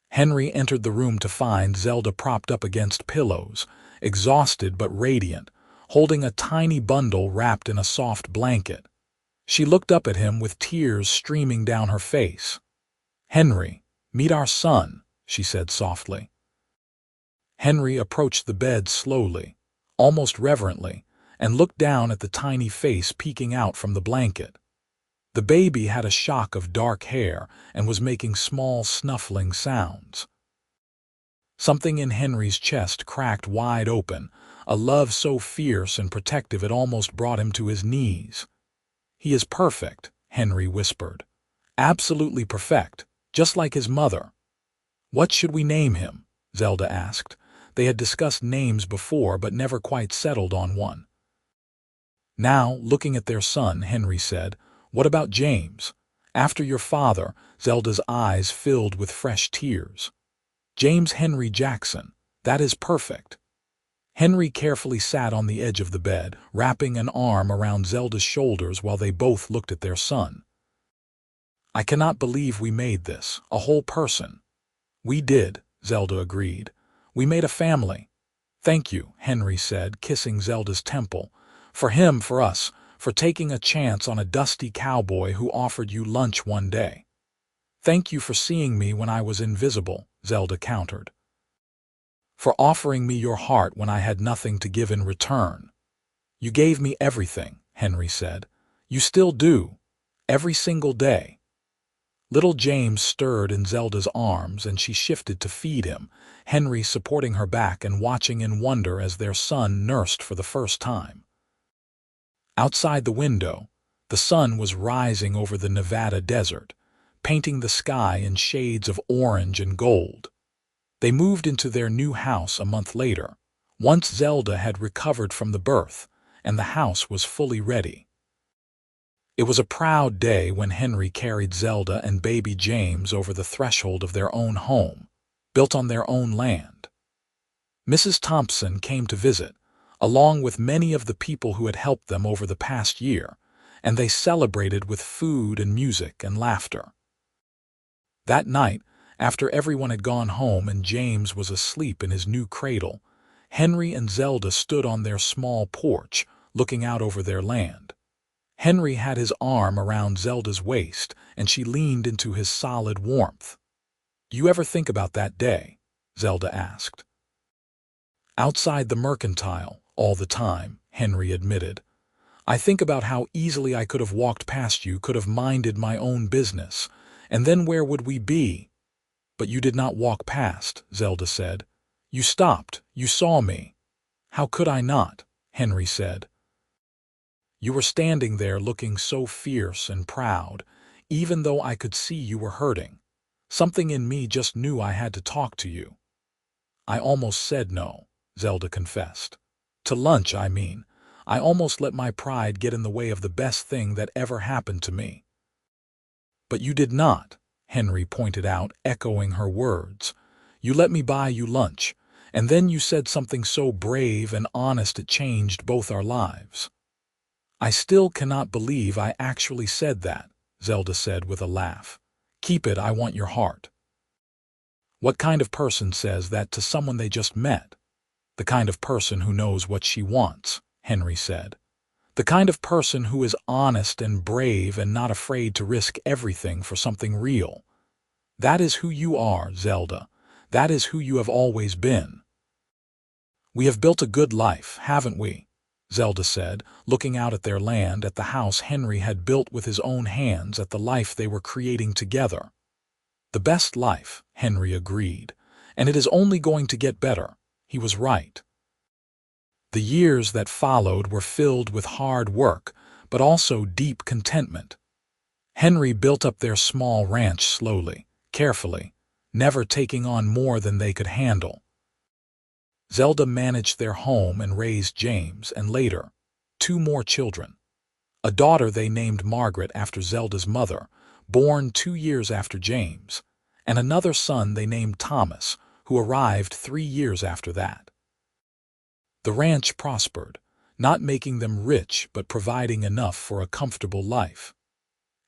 Henry entered the room to find Zelda propped up against pillows, exhausted but radiant, holding a tiny bundle wrapped in a soft blanket. She looked up at him with tears streaming down her face. "Henry, meet our son," she said softly. Henry approached the bed slowly, almost reverently, and looked down at the tiny face peeking out from the blanket. The baby had a shock of dark hair and was making small snuffling sounds. Something in Henry's chest cracked wide open, a love so fierce and protective it almost brought him to his knees. "He is perfect," Henry whispered. "Absolutely perfect, just like his mother." "What should we name him?" Zelda asked. They had discussed names before but never quite settled on one. Now, looking at their son, Henry said, "What about James? After your father," Zelda's eyes filled with fresh tears. "James Henry Jackson. That is perfect." Henry carefully sat on the edge of the bed, wrapping an arm around Zelda's shoulders while they both looked at their son. "I cannot believe we made this, a whole person." "We did," Zelda agreed. "We made a family." "Thank you," Henry said, kissing Zelda's temple. "For him, for us, for taking a chance on a dusty cowboy who offered you lunch one day." "Thank you for seeing me when I was invisible," Zelda countered. "For offering me your heart when I had nothing to give in return." "You gave me everything," Henry said. "You still do. Every single day." Little James stirred in Zelda's arms and she shifted to feed him, Henry supporting her back and watching in wonder as their son nursed for the first time. Outside the window, the sun was rising over the Nevada desert, painting the sky in shades of orange and gold. They moved into their new house a month later, once Zelda had recovered from the birth, and the house was fully ready. It was a proud day when Henry carried Zelda and baby James over the threshold of their own home, built on their own land. Mrs. Thompson came to visit, along with many of the people who had helped them over the past year, and they celebrated with food and music and laughter. That night, after everyone had gone home and James was asleep in his new cradle, Henry and Zelda stood on their small porch, looking out over their land. Henry had his arm around Zelda's waist, and she leaned into his solid warmth. "Do you ever think about that day?" Zelda asked. "Outside the mercantile, all the time," Henry admitted. "I think about how easily I could have walked past you, could have minded my own business, and then where would we be?" "But you did not walk past," Zelda said. "You stopped, you saw me." "How could I not?" Henry said. "You were standing there looking so fierce and proud, even though I could see you were hurting. Something in me just knew I had to talk to you." "I almost said no," Zelda confessed. "To lunch, I mean. I almost let my pride get in the way of the best thing that ever happened to me." "But you did not," Henry pointed out, echoing her words. "You let me buy you lunch, and then you said something so brave and honest it changed both our lives." "I still cannot believe I actually said that," Zelda said with a laugh. "Keep it, I want your heart." "What kind of person says that to someone they just met?" "The kind of person who knows what she wants," Henry said. "The kind of person who is honest and brave and not afraid to risk everything for something real. That is who you are, Zelda. That is who you have always been." "We have built a good life, haven't we?" Zelda said, looking out at their land, at the house Henry had built with his own hands, at the life they were creating together. "The best life," Henry agreed, "and it is only going to get better." He was right. The years that followed were filled with hard work, but also deep contentment. Henry built up their small ranch slowly, carefully, never taking on more than they could handle. Zelda managed their home and raised James and later, 2 more children. A daughter they named Margaret after Zelda's mother, born 2 years after James, and another son they named Thomas, who arrived 3 years after that. The ranch prospered, not making them rich but providing enough for a comfortable life.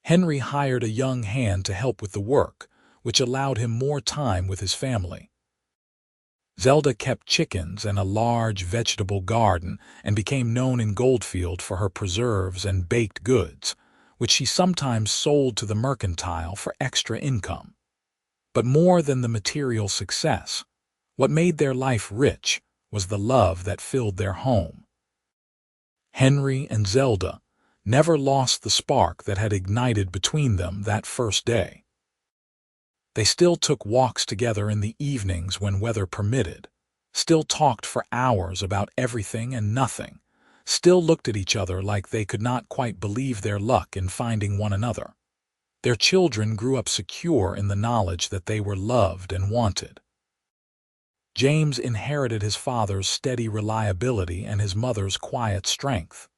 Henry hired a young hand to help with the work, which allowed him more time with his family. Zelda kept chickens and a large vegetable garden and became known in Goldfield for her preserves and baked goods, which she sometimes sold to the mercantile for extra income. But more than the material success, what made their life rich was the love that filled their home. Henry and Zelda never lost the spark that had ignited between them that first day. They still took walks together in the evenings when weather permitted, still talked for hours about everything and nothing, still looked at each other like they could not quite believe their luck in finding one another. Their children grew up secure in the knowledge that they were loved and wanted. James inherited his father's steady reliability and his mother's quiet strength.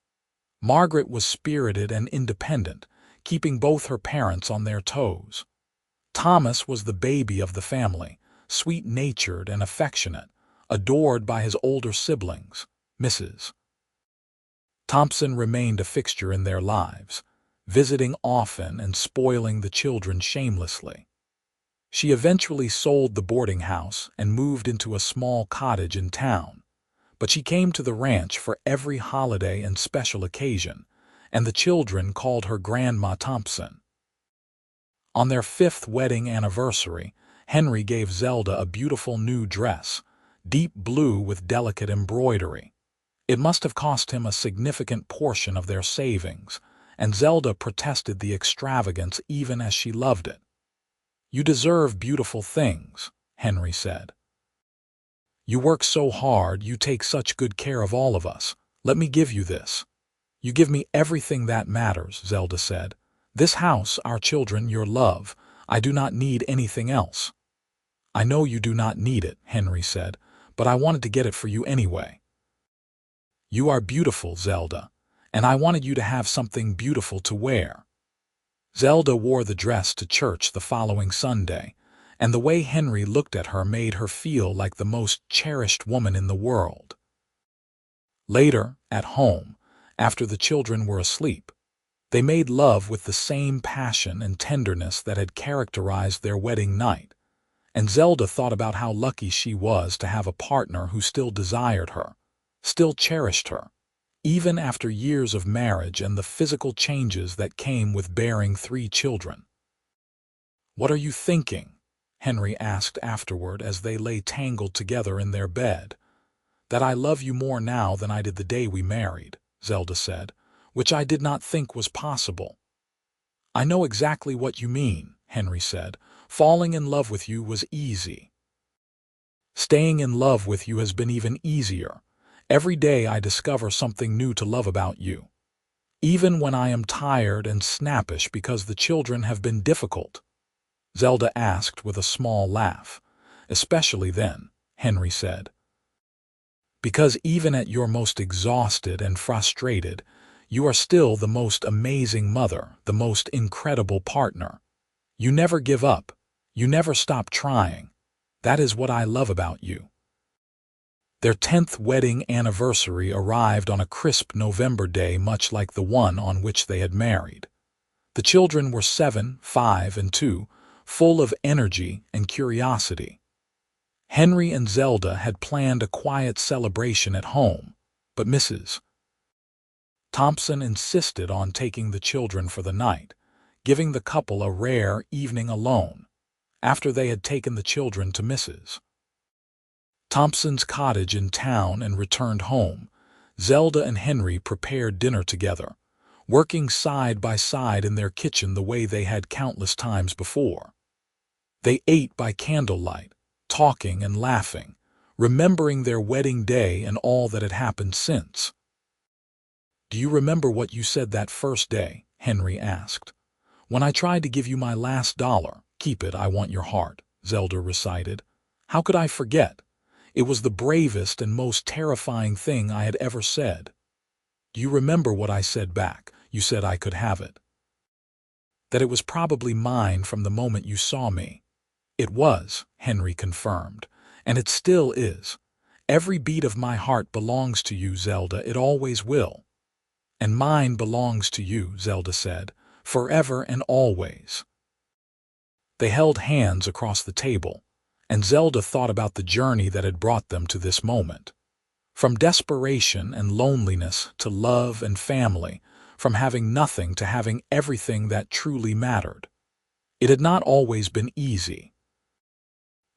Margaret was spirited and independent, keeping both her parents on their toes. Thomas was the baby of the family, sweet-natured and affectionate, adored by his older siblings, Mrs. Thompson remained a fixture in their lives, visiting often and spoiling the children shamelessly. She eventually sold the boarding house and moved into a small cottage in town, but she came to the ranch for every holiday and special occasion, and the children called her Grandma Thompson. On their 5th wedding anniversary, Henry gave Zelda a beautiful new dress, deep blue with delicate embroidery. It must have cost him a significant portion of their savings, and Zelda protested the extravagance even as she loved it. "You deserve beautiful things," Henry said. "You work so hard, you take such good care of all of us. Let me give you this." "You give me everything that matters," Zelda said. "This house, our children, your love. I do not need anything else." "I know you do not need it," Henry said, "but I wanted to get it for you anyway." "You are beautiful, Zelda, and I wanted you to have something beautiful to wear." Zelda wore the dress to church the following Sunday, and the way Henry looked at her made her feel like the most cherished woman in the world. Later, at home, after the children were asleep, they made love with the same passion and tenderness that had characterized their wedding night, and Zelda thought about how lucky she was to have a partner who still desired her, still cherished her, even after years of marriage and the physical changes that came with bearing 3 children. "What are you thinking?" Henry asked afterward as they lay tangled together in their bed. "That I love you more now than I did the day we married," Zelda said, "which I did not think was possible." "I know exactly what you mean," Henry said. "Falling in love with you was easy. Staying in love with you has been even easier. Every day I discover something new to love about you. Even when I am tired and snappish because the children have been difficult," Zelda asked with a small laugh. "Especially then," Henry said. "Because even at your most exhausted and frustrated, you are still the most amazing mother, the most incredible partner. You never give up. You never stop trying. That is what I love about you." Their 10th wedding anniversary arrived on a crisp November day much like the one on which they had married. The children were 7, 5, and 2, full of energy and curiosity. Henry and Zelda had planned a quiet celebration at home, but Mrs. Thompson insisted on taking the children for the night, giving the couple a rare evening alone, after they had taken the children to Mrs. Thompson's cottage in town and returned home. Zelda and Henry prepared dinner together, working side by side in their kitchen the way they had countless times before. They ate by candlelight, talking and laughing, remembering their wedding day and all that had happened since. "Do you remember what you said that first day?" Henry asked. "When I tried to give you my last dollar, 'Keep it, I want your heart,'" Zelda recited. "How could I forget? It was the bravest and most terrifying thing I had ever said." "Do you remember what I said back?" "You said I could have it. That it was probably mine from the moment you saw me. It was, Henry confirmed, and it still is. Every beat of my heart belongs to you, Zelda, it always will. And mine belongs to you, Zelda said, forever and always. They held hands across the table, and Zelda thought about the journey that had brought them to this moment. From desperation and loneliness to love and family, from having nothing to having everything that truly mattered. It had not always been easy.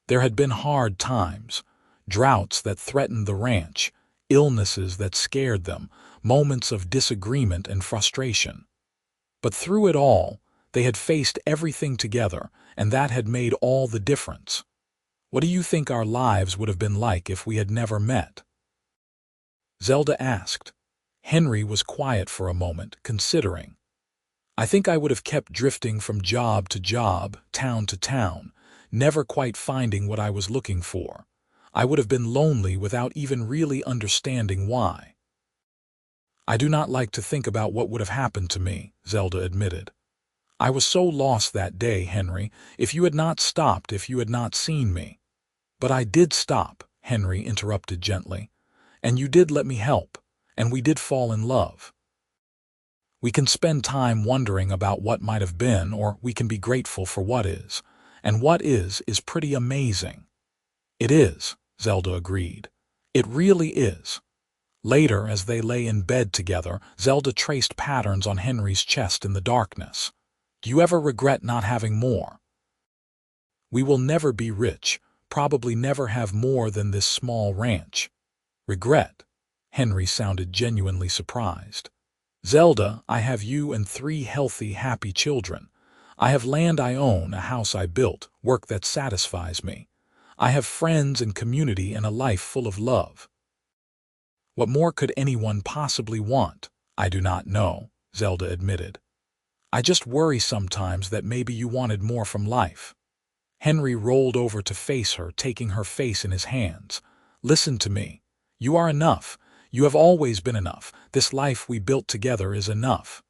There had been hard times, droughts that threatened the ranch, illnesses that scared them, moments of disagreement and frustration. But through it all, they had faced everything together, and that had made all the difference. What do you think our lives would have been like if we had never met? Zelda asked. Henry was quiet for a moment, considering. I think I would have kept drifting from job to job, town to town, never quite finding what I was looking for. I would have been lonely without even really understanding why. I do not like to think about what would have happened to me, Zelda admitted. I was so lost that day, Henry, if you had not stopped, if you had not seen me. But I did stop, Henry interrupted gently. And you did let me help, and we did fall in love. We can spend time wondering about what might have been, or we can be grateful for what is. And what is pretty amazing. It is, Zelda agreed. It really is. Later, as they lay in bed together, Zelda traced patterns on Henry's chest in the darkness. Do you ever regret not having more? We will never be rich, probably never have more than this small ranch. Regret? Henry sounded genuinely surprised. Zelda, I have you and 3 healthy, happy children. I have land I own, a house I built, work that satisfies me. I have friends and community and a life full of love. What more could anyone possibly want? I do not know, Zelda admitted. I just worry sometimes that maybe you wanted more from life. Henry rolled over to face her, taking her face in his hands. Listen to me. You are enough. You have always been enough. This life we built together is enough.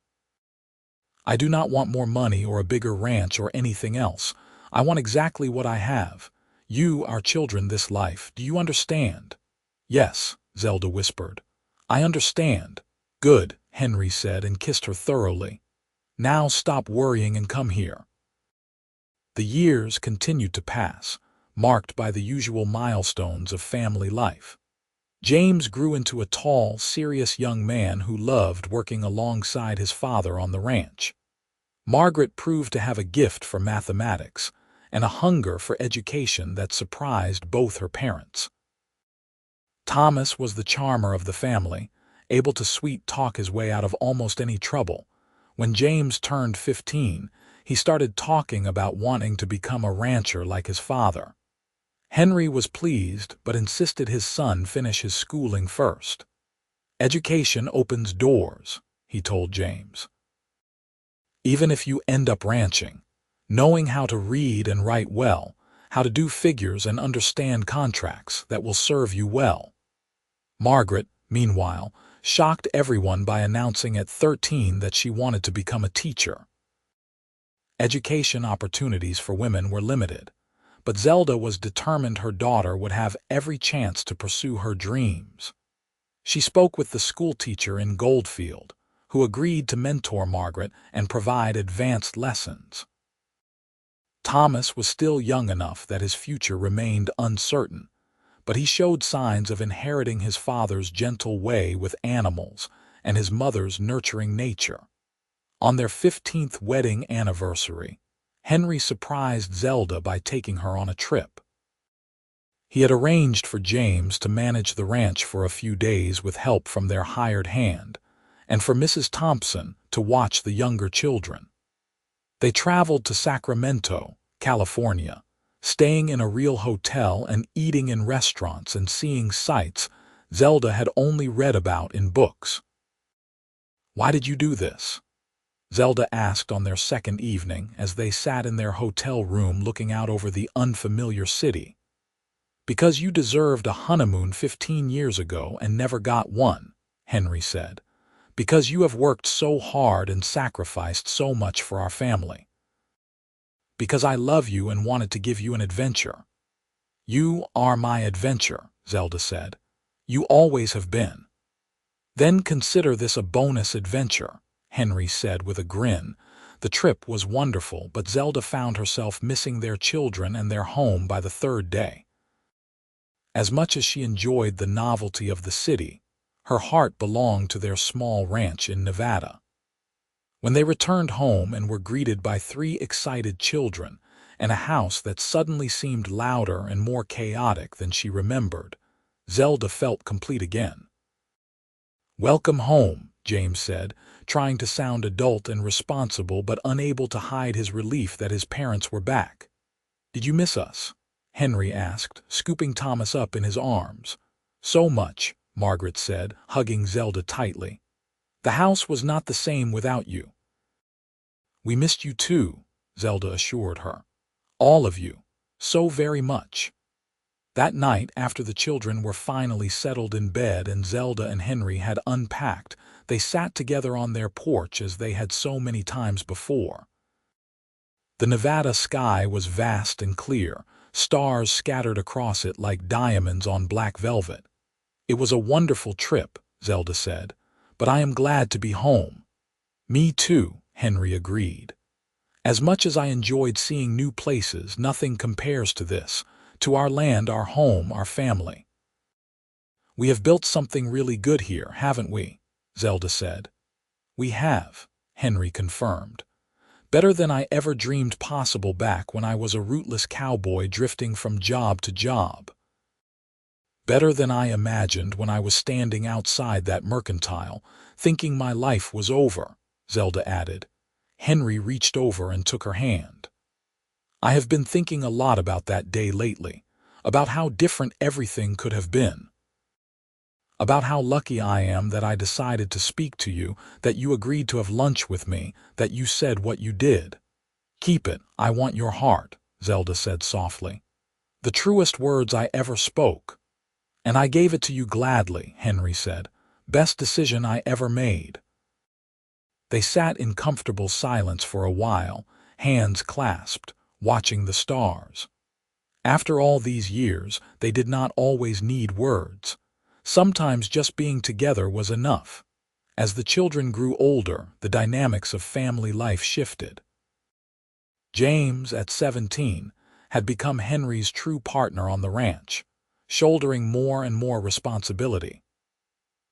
I do not want more money or a bigger ranch or anything else. I want exactly what I have. You, our children, this life. Do you understand? Yes, Zelda whispered. I understand. Good, Henry said and kissed her thoroughly. Now stop worrying and come here. The years continued to pass, marked by the usual milestones of family life. James grew into a tall, serious young man who loved working alongside his father on the ranch. Margaret proved to have a gift for mathematics and a hunger for education that surprised both her parents. Thomas was the charmer of the family, able to sweet-talk his way out of almost any trouble. When James turned 15, he started talking about wanting to become a rancher like his father. Henry was pleased, but insisted his son finish his schooling first. Education opens doors, he told James. Even if you end up ranching, knowing how to read and write well, how to do figures and understand contracts, that will serve you well. Margaret, meanwhile, shocked everyone by announcing at 13 that she wanted to become a teacher. Education opportunities for women were limited, but Zelda was determined her daughter would have every chance to pursue her dreams. She spoke with the schoolteacher in Goldfield, who agreed to mentor Margaret and provide advanced lessons. Thomas was still young enough that his future remained uncertain, but he showed signs of inheriting his father's gentle way with animals and his mother's nurturing nature. On their 15th wedding anniversary, Henry surprised Zelda by taking her on a trip. He had arranged for James to manage the ranch for a few days with help from their hired hand, and for Mrs. Thompson to watch the younger children. They traveled to Sacramento, California, staying in a real hotel and eating in restaurants and seeing sights Zelda had only read about in books. Why did you do this? Zelda asked on their second evening as they sat in their hotel room looking out over the unfamiliar city. Because you deserved a honeymoon 15 years ago and never got one, Henry said. Because you have worked so hard and sacrificed so much for our family. Because I love you and wanted to give you an adventure." "You are my adventure," Zelda said. "You always have been." "Then consider this a bonus adventure," Henry said with a grin. The trip was wonderful, but Zelda found herself missing their children and their home by the third day. As much as she enjoyed the novelty of the city, her heart belonged to their small ranch in Nevada. When they returned home and were greeted by 3 excited children and a house that suddenly seemed louder and more chaotic than she remembered, Zelda felt complete again. "Welcome home," James said, trying to sound adult and responsible but unable to hide his relief that his parents were back. "Did you miss us?" Henry asked, scooping Thomas up in his arms. "So much," Margaret said, hugging Zelda tightly. "The house was not the same without you." "We missed you too," Zelda assured her. "All of you. So very much." That night, after the children were finally settled in bed and Zelda and Henry had unpacked, they sat together on their porch as they had so many times before. The Nevada sky was vast and clear, stars scattered across it like diamonds on black velvet. "It was a wonderful trip," Zelda said, "but I am glad to be home." "Me too," Henry agreed. "As much as I enjoyed seeing new places, nothing compares to this, to our land, our home, our family." "We have built something really good here, haven't we?" Zelda said. "We have," Henry confirmed. "Better than I ever dreamed possible back when I was a rootless cowboy drifting from job to job. Better than I imagined when I was standing outside that mercantile, thinking my life was over," Zelda added. Henry reached over and took her hand. "I have been thinking a lot about that day lately, about how different everything could have been. About how lucky I am that I decided to speak to you, that you agreed to have lunch with me, that you said what you did." "Keep it, I want your heart," Zelda said softly. "The truest words I ever spoke." "And I gave it to you gladly," Henry said. "Best decision I ever made." They sat in comfortable silence for a while, hands clasped, watching the stars. After all these years, they did not always need words. Sometimes just being together was enough. As the children grew older, the dynamics of family life shifted. James, at 17, had become Henry's true partner on the ranch, shouldering more and more responsibility.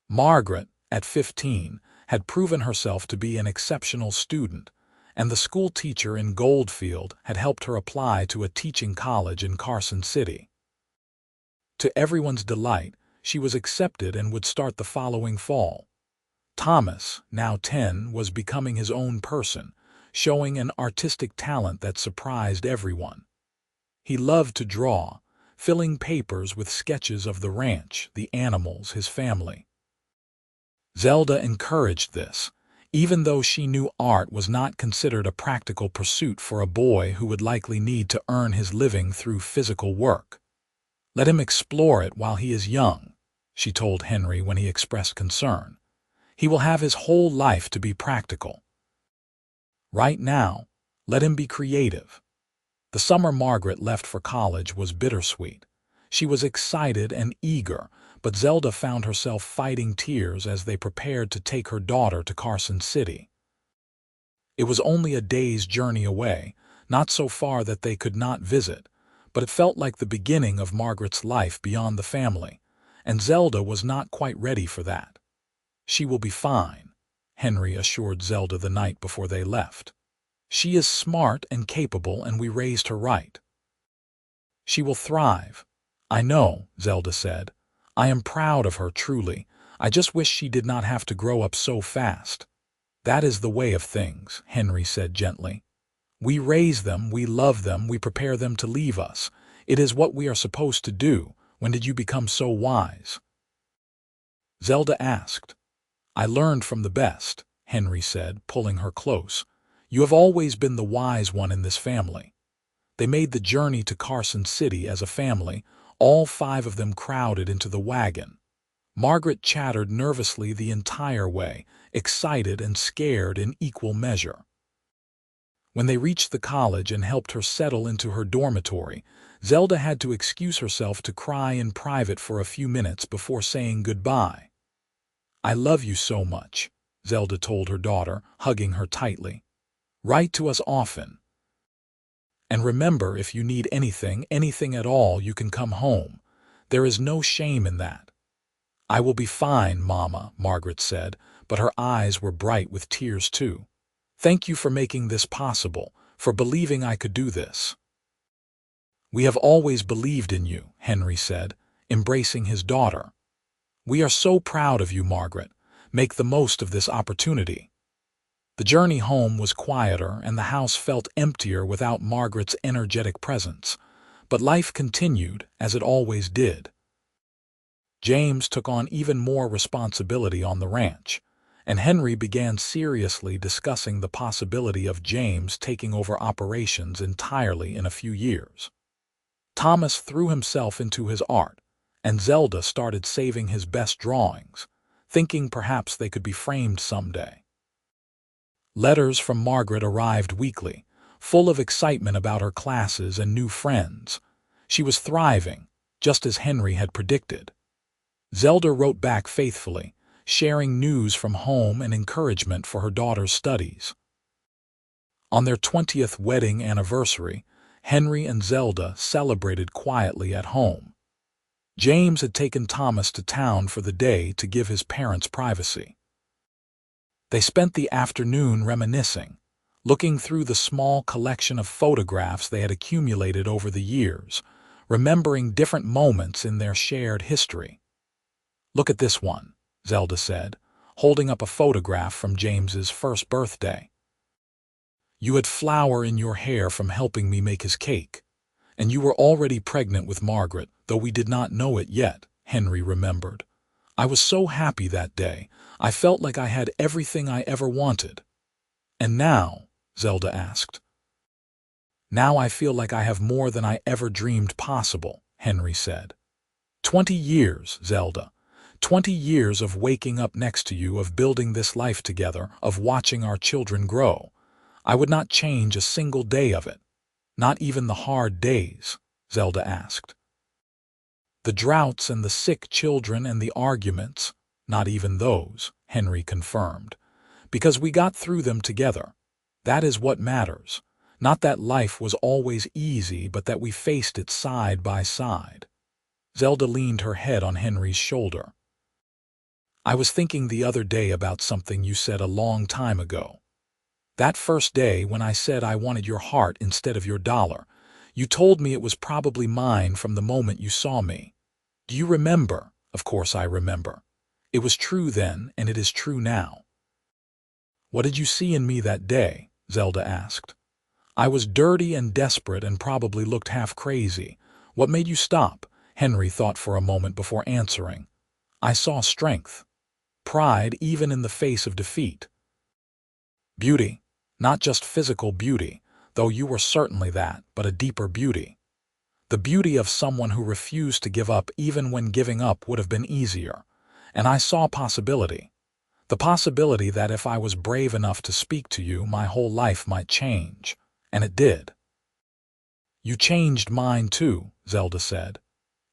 Margaret, at 15, had proven herself to be an exceptional student, and the school teacher in Goldfield had helped her apply to a teaching college in Carson City. To everyone's delight, she was accepted and would start the following fall. Thomas, now 10, was becoming his own person, showing an artistic talent that surprised everyone. He loved to draw, filling papers with sketches of the ranch, the animals, his family. Zelda encouraged this, even though she knew art was not considered a practical pursuit for a boy who would likely need to earn his living through physical work. "Let him explore it while he is young," she told Henry when he expressed concern. "He will have his whole life to be practical. Right now, let him be creative." The summer Margaret left for college was bittersweet. She was excited and eager, but Zelda found herself fighting tears as they prepared to take her daughter to Carson City. It was only a day's journey away, not so far that they could not visit, but it felt like the beginning of Margaret's life beyond the family, and Zelda was not quite ready for that. "She will be fine," Henry assured Zelda the night before they left. "She is smart and capable, and we raised her right. She will thrive." "I know," Zelda said. "I am proud of her, truly. I just wish she did not have to grow up so fast." "That is the way of things," Henry said gently. "We raise them, we love them, we prepare them to leave us. It is what we are supposed to do. When did you become so wise?" Zelda asked. "I learned from the best," Henry said, pulling her close. "You have always been the wise one in this family." They made the journey to Carson City as a family, all 5 of them crowded into the wagon. Margaret chattered nervously the entire way, excited and scared in equal measure. When they reached the college and helped her settle into her dormitory, Zelda had to excuse herself to cry in private for a few minutes before saying goodbye. "I love you so much," Zelda told her daughter, hugging her tightly. "Write to us often. And remember, if you need anything at all, you can come home. There is no shame in that." "I will be fine, Mama," Margaret said, but her eyes were bright with tears too. "Thank you for making this possible, for believing I could do this." "We have always believed in you," Henry said, embracing his daughter. "We are so proud of you, Margaret. Make the most of this opportunity." The journey home was quieter and the house felt emptier without Margaret's energetic presence, but life continued as it always did. James took on even more responsibility on the ranch, and Henry began seriously discussing the possibility of James taking over operations entirely in a few years. Thomas threw himself into his art, and Zelda started saving his best drawings, thinking perhaps they could be framed someday. Letters from Margaret arrived weekly, full of excitement about her classes and new friends. She was thriving, just as Henry had predicted. Zelda wrote back faithfully, sharing news from home and encouragement for her daughter's studies. On their 20th wedding anniversary, Henry and Zelda celebrated quietly at home. James had taken Thomas to town for the day to give his parents privacy. They spent the afternoon reminiscing, looking through the small collection of photographs they had accumulated over the years, remembering different moments in their shared history. "Look at this one," Zelda said, holding up a photograph from James's first birthday. "You had flour in your hair from helping me make his cake, and you were already pregnant with Margaret, though we did not know it yet," Henry remembered. "I was so happy that day. I felt like I had everything I ever wanted." "And now?" Zelda asked. "Now I feel like I have more than I ever dreamed possible," Henry said. 20 years, Zelda. 20 years of waking up next to you, of building this life together, of watching our children grow. I would not change a single day of it. Not even the hard days," Zelda asked. "The droughts and the sick children and the arguments, not even those," Henry confirmed. "Because we got through them together. That is what matters. Not that life was always easy, but that we faced it side by side." Zelda leaned her head on Henry's shoulder. "I was thinking the other day about something you said a long time ago. That first day when I said I wanted your heart instead of your dollar, you told me it was probably mine from the moment you saw me. Do you remember?" "Of course I remember. It was true then, and it is true now." "What did you see in me that day?" Zelda asked. "I was dirty and desperate and probably looked half crazy. What made you stop?" Henry thought for a moment before answering. "I saw strength. Pride even in the face of defeat. Beauty. Not just physical beauty, though you were certainly that, but a deeper beauty. The beauty of someone who refused to give up even when giving up would have been easier. And I saw possibility. The possibility that if I was brave enough to speak to you, my whole life might change. And it did." "You changed mine too," Zelda said.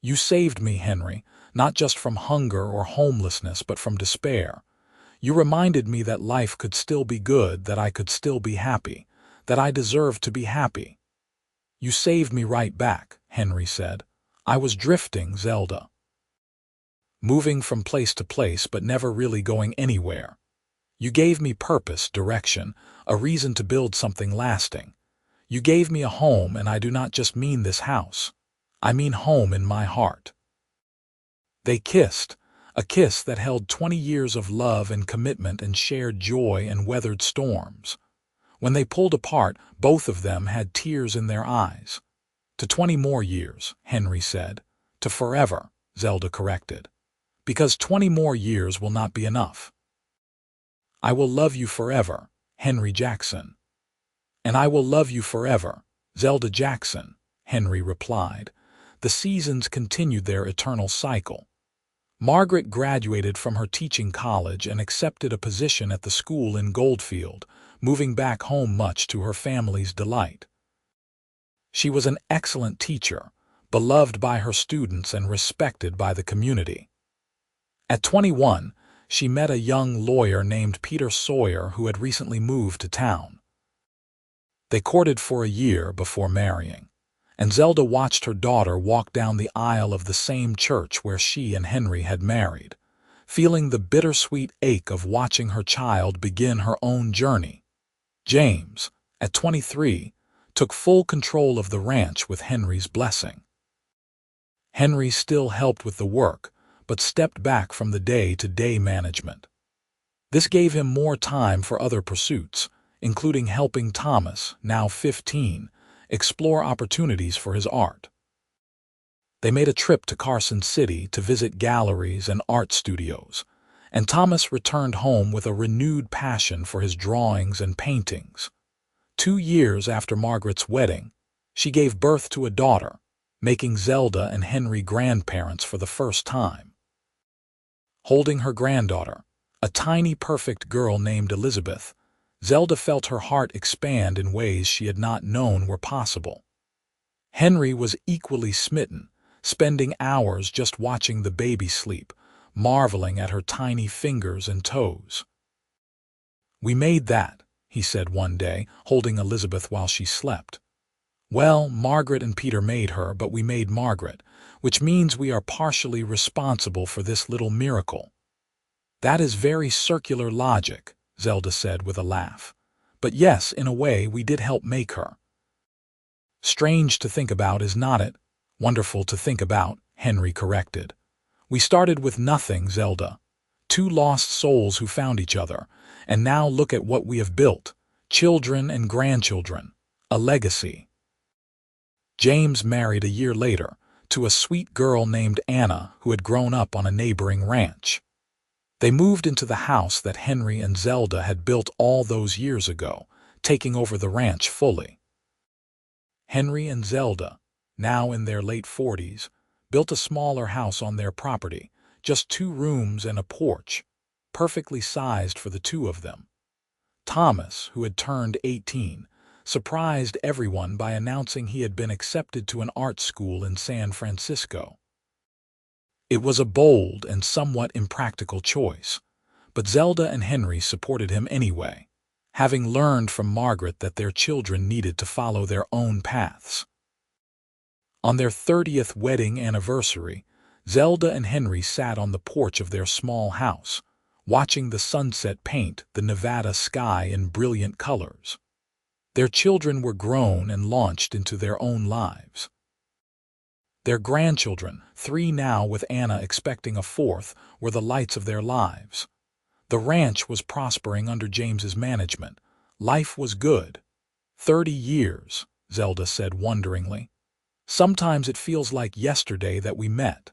"You saved me, Henry, not just from hunger or homelessness, but from despair. You reminded me that life could still be good, that I could still be happy, that I deserved to be happy." "You saved me right back," Henry said. "I was drifting, Zelda. Moving from place to place, but never really going anywhere. You gave me purpose, direction, a reason to build something lasting. You gave me a home, and I do not just mean this house. I mean home in my heart." They kissed, a kiss that held 20 years of love and commitment and shared joy and weathered storms. When they pulled apart, both of them had tears in their eyes. "To 20 more years," Henry said. "To forever," Zelda corrected. "Because 20 more years will not be enough." "I will love you forever," Henry Jackson. "And I will love you forever, Zelda Jackson," Henry replied. The seasons continued their eternal cycle. Margaret graduated from her teaching college and accepted a position at the school in Goldfield, moving back home much to her family's delight. She was an excellent teacher, beloved by her students and respected by the community. At 21, she met a young lawyer named Peter Sawyer who had recently moved to town. They courted for a year before marrying, and Zelda watched her daughter walk down the aisle of the same church where she and Henry had married, feeling the bittersweet ache of watching her child begin her own journey. James, at 23, took full control of the ranch with Henry's blessing. Henry still helped with the work, but stepped back from the day-to-day management. This gave him more time for other pursuits, including helping Thomas, now 15, explore opportunities for his art. They made a trip to Carson City to visit galleries and art studios, and Thomas returned home with a renewed passion for his drawings and paintings. 2 years after Margaret's wedding, she gave birth to a daughter, making Zelda and Henry grandparents for the first time. Holding her granddaughter, a tiny perfect girl named Elizabeth, Zelda felt her heart expand in ways she had not known were possible. Henry was equally smitten, spending hours just watching the baby sleep, marveling at her tiny fingers and toes. "We made that," he said one day, holding Elizabeth while she slept. "Well, Margaret and Peter made her, but we made Margaret, which means we are partially responsible for this little miracle." "That is very circular logic," Zelda said with a laugh. "But yes, in a way, we did help make her." "Strange to think about, is not it?" "Wonderful to think about," Henry corrected. "We started with nothing, Zelda. 2 lost souls who found each other, and now look at what we have built. Children and grandchildren. A legacy." James married a year later to a sweet girl named Anna who had grown up on a neighboring ranch. They moved into the house that Henry and Zelda had built all those years ago, taking over the ranch fully. Henry and Zelda, now in their late 40s, built a smaller house on their property, just 2 rooms and a porch, perfectly sized for the 2 of them. Thomas, who had turned 18, surprised everyone by announcing he had been accepted to an art school in San Francisco. It was a bold and somewhat impractical choice, but Zelda and Henry supported him anyway, having learned from Margaret that their children needed to follow their own paths. On their 30th wedding anniversary, Zelda and Henry sat on the porch of their small house, watching the sunset paint the Nevada sky in brilliant colors. Their children were grown and launched into their own lives. Their grandchildren, 3 now with Anna expecting a 4th, were the lights of their lives. The ranch was prospering under James's management. Life was good. 30 years, Zelda said wonderingly. Sometimes it feels like yesterday that we met.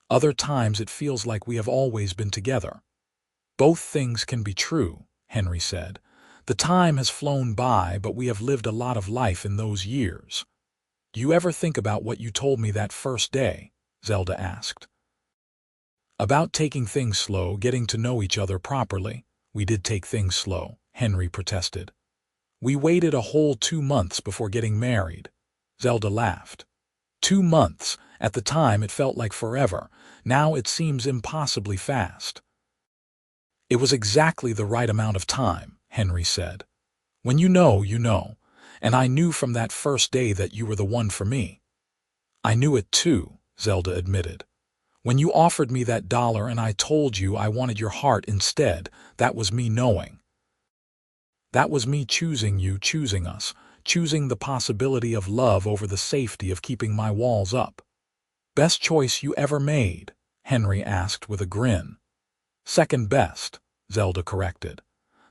Other times it feels like we have always been together. Both things can be true, Henry said. The time has flown by, but we have lived a lot of life in those years. "Do you ever think about what you told me that first day?" Zelda asked. "About taking things slow, getting to know each other properly." "We did take things slow," Henry protested. "We waited a whole 2 months before getting married." Zelda laughed. 2 months. At the time it felt like forever. Now it seems impossibly fast." "It was exactly the right amount of time," Henry said. "When you know, you know. And I knew from that first day that you were the one for me." "I knew it too," Zelda admitted. "When you offered me that $1 and I told you I wanted your heart instead, that was me knowing. That was me choosing you, choosing us, choosing the possibility of love over the safety of keeping my walls up." "Best choice you ever made?" Henry asked with a grin. "Second best," Zelda corrected.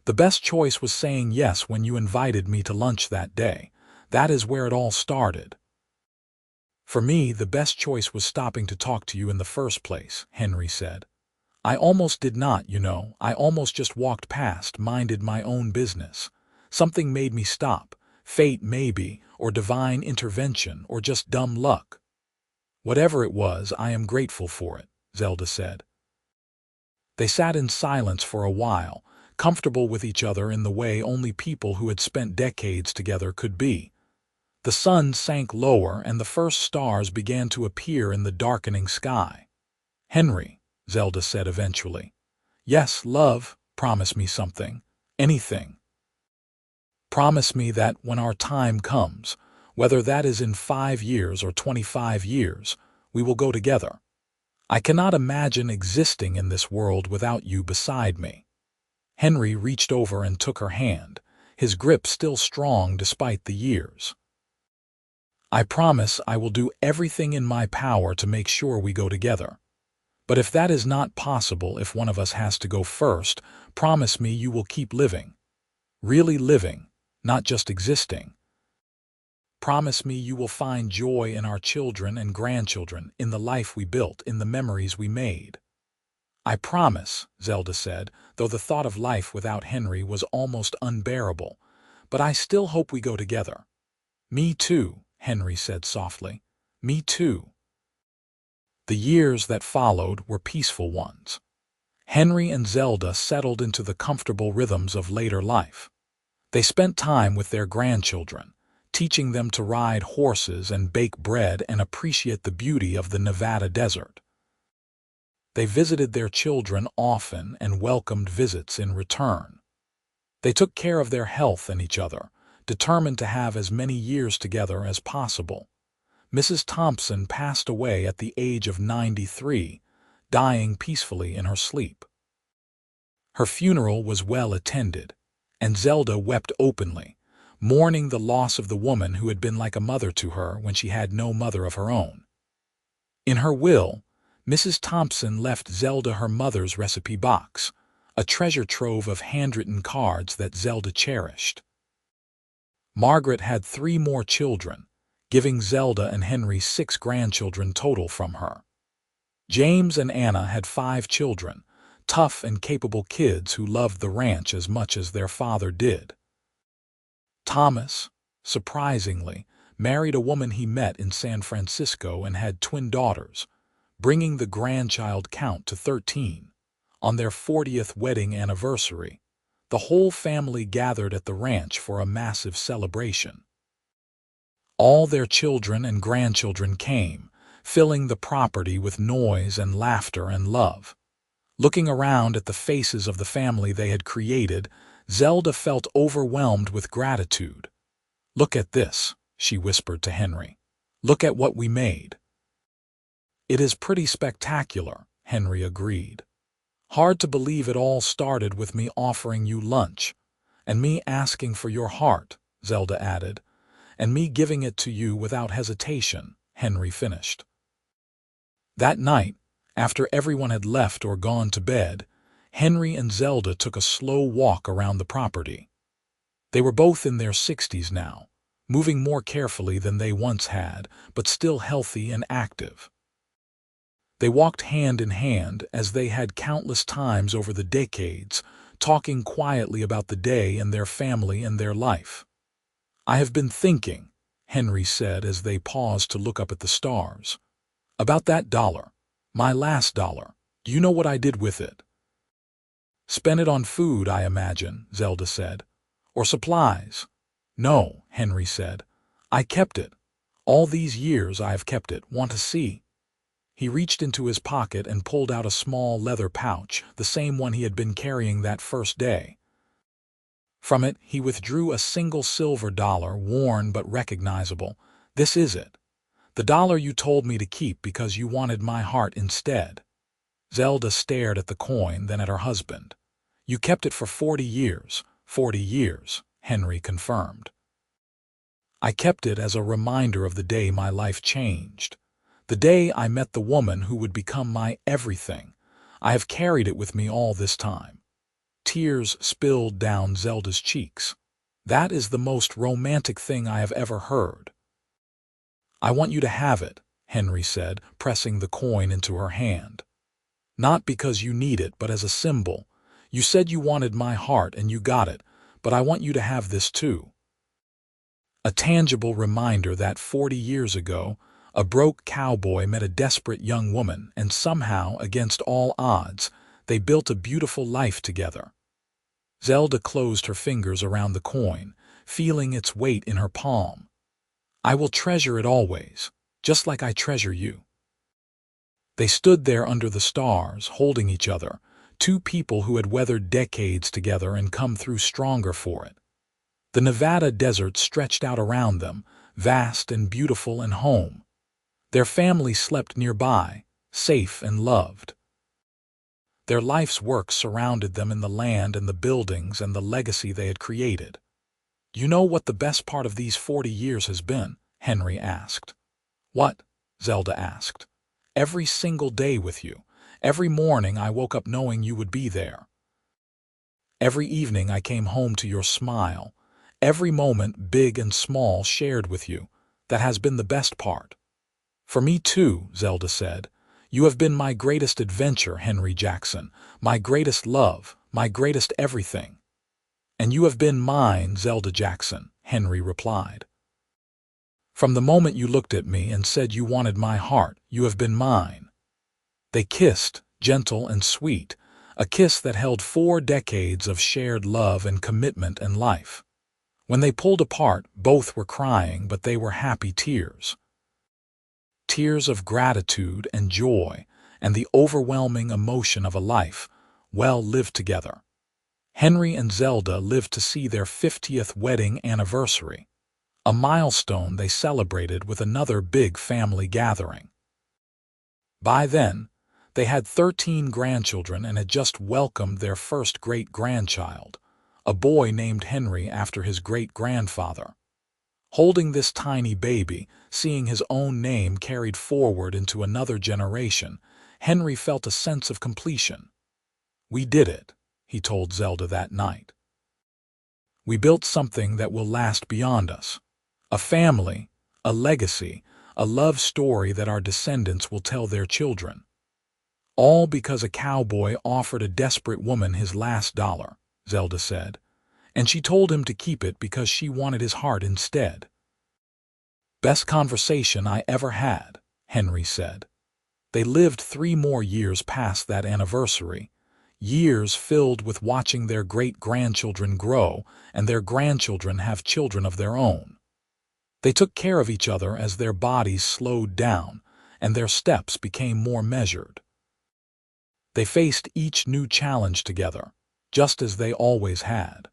"The best choice was saying yes when you invited me to lunch that day. That is where it all started." "For me, the best choice was stopping to talk to you in the first place," Henry said. "I almost did not, you know. I almost just walked past, minded my own business. Something made me stop. Fate, maybe, or divine intervention, or just dumb luck. Whatever it was, I am grateful for it," Zelda said. They sat in silence for a while, comfortable with each other in the way only people who had spent decades together could be. The sun sank lower and the first stars began to appear in the darkening sky. "Henry," Zelda said eventually. "Yes, love, promise me something. Anything. Promise me that when our time comes, whether that is in 5 years or 25 years, we will go together. I cannot imagine existing in this world without you beside me." Henry reached over and took her hand, his grip still strong despite the years. "I promise I will do everything in my power to make sure we go together. But if that is not possible, if one of us has to go first, promise me you will keep living. Really living, not just existing. Promise me you will find joy in our children and grandchildren, in the life we built, in the memories we made." "I promise," Zelda said, though the thought of life without Henry was almost unbearable. "But I still hope we go together." "Me too," Henry said softly. "Me too." The years that followed were peaceful ones. Henry and Zelda settled into the comfortable rhythms of later life. They spent time with their grandchildren, teaching them to ride horses and bake bread and appreciate the beauty of the Nevada desert. They visited their children often and welcomed visits in return. They took care of their health and each other, determined to have as many years together as possible. Mrs. Thompson passed away at the age of 93, dying peacefully in her sleep. Her funeral was well attended, and Zelda wept openly, mourning the loss of the woman who had been like a mother to her when she had no mother of her own. In her will, Mrs. Thompson left Zelda her mother's recipe box, a treasure trove of handwritten cards that Zelda cherished. Margaret had 3 more children, giving Zelda and Henry 6 grandchildren total from her. James and Anna had 5 children, tough and capable kids who loved the ranch as much as their father did. Thomas, surprisingly, married a woman he met in San Francisco and had twin daughters, bringing the grandchild count to 13. On their 40th wedding anniversary, the whole family gathered at the ranch for a massive celebration. All their children and grandchildren came, filling the property with noise and laughter and love. Looking around at the faces of the family they had created, Zelda felt overwhelmed with gratitude. "Look at this," she whispered to Henry. "Look at what we made." "It is pretty spectacular," Henry agreed. "Hard to believe it all started with me offering you lunch, and me asking for your heart," Zelda added, "and me giving it to you without hesitation," Henry finished. That night, after everyone had left or gone to bed, Henry and Zelda took a slow walk around the property. They were both in their 60s now, moving more carefully than they once had, but still healthy and active. They walked hand in hand as they had countless times over the decades, talking quietly about the day and their family and their life. "I have been thinking," Henry said as they paused to look up at the stars, "about that $1, my last $1. Do you know what I did with it?" "Spent it on food, I imagine," Zelda said. "Or supplies." "No," Henry said. "I kept it. All these years I have kept it. Want to see?" He reached into his pocket and pulled out a small leather pouch, the same one he had been carrying that first day. From it, he withdrew a single silver $1, worn but recognizable. "This is it. The $1 you told me to keep because you wanted my heart instead." Zelda stared at the coin, then at her husband. "You kept it for 40 years. 40 years, Henry confirmed. "I kept it as a reminder of the day my life changed. The day I met the woman who would become my everything. I have carried it with me all this time." Tears spilled down Zelda's cheeks. "That is the most romantic thing I have ever heard." "I want you to have it," Henry said, pressing the coin into her hand. "Not because you need it, but as a symbol. You said you wanted my heart and you got it, but I want you to have this too." A tangible reminder that 40 years ago, a broke cowboy met a desperate young woman, and somehow, against all odds, they built a beautiful life together. Zelda closed her fingers around the coin, feeling its weight in her palm. "I will treasure it always, just like I treasure you." They stood there under the stars, holding each other, two people who had weathered decades together and come through stronger for it. The Nevada desert stretched out around them, vast and beautiful and home. Their family slept nearby, safe and loved. Their life's work surrounded them in the land and the buildings and the legacy they had created. "You know what the best part of these 40 years has been?" Henry asked. "What?" Zelda asked. "Every single day with you. Every morning I woke up knowing you would be there. Every evening I came home to your smile. Every moment, big and small, shared with you. That has been the best part." "For me too," Zelda said. "You have been my greatest adventure, Henry Jackson, my greatest love, my greatest everything." "And you have been mine, Zelda Jackson," Henry replied. "From the moment you looked at me and said you wanted my heart, you have been mine." They kissed, gentle and sweet, a kiss that held 4 decades of shared love and commitment and life. When they pulled apart, both were crying, but they were happy tears. Tears of gratitude and joy, and the overwhelming emotion of a life well lived together. Henry and Zelda lived to see their 50th wedding anniversary, a milestone they celebrated with another big family gathering. By then, they had 13 grandchildren and had just welcomed their first great-grandchild, a boy named Henry after his great-grandfather. Holding this tiny baby, seeing his own name carried forward into another generation, Henry felt a sense of completion. "We did it," he told Zelda that night. "We built something that will last beyond us. A family, a legacy, a love story that our descendants will tell their children. All because a cowboy offered a desperate woman his last dollar," Zelda said, "and she told him to keep it because she wanted his heart instead." "Best conversation I ever had," Henry said. They lived 3 more years past that anniversary, years filled with watching their great-grandchildren grow and their grandchildren have children of their own. They took care of each other as their bodies slowed down and their steps became more measured. They faced each new challenge together, just as they always had.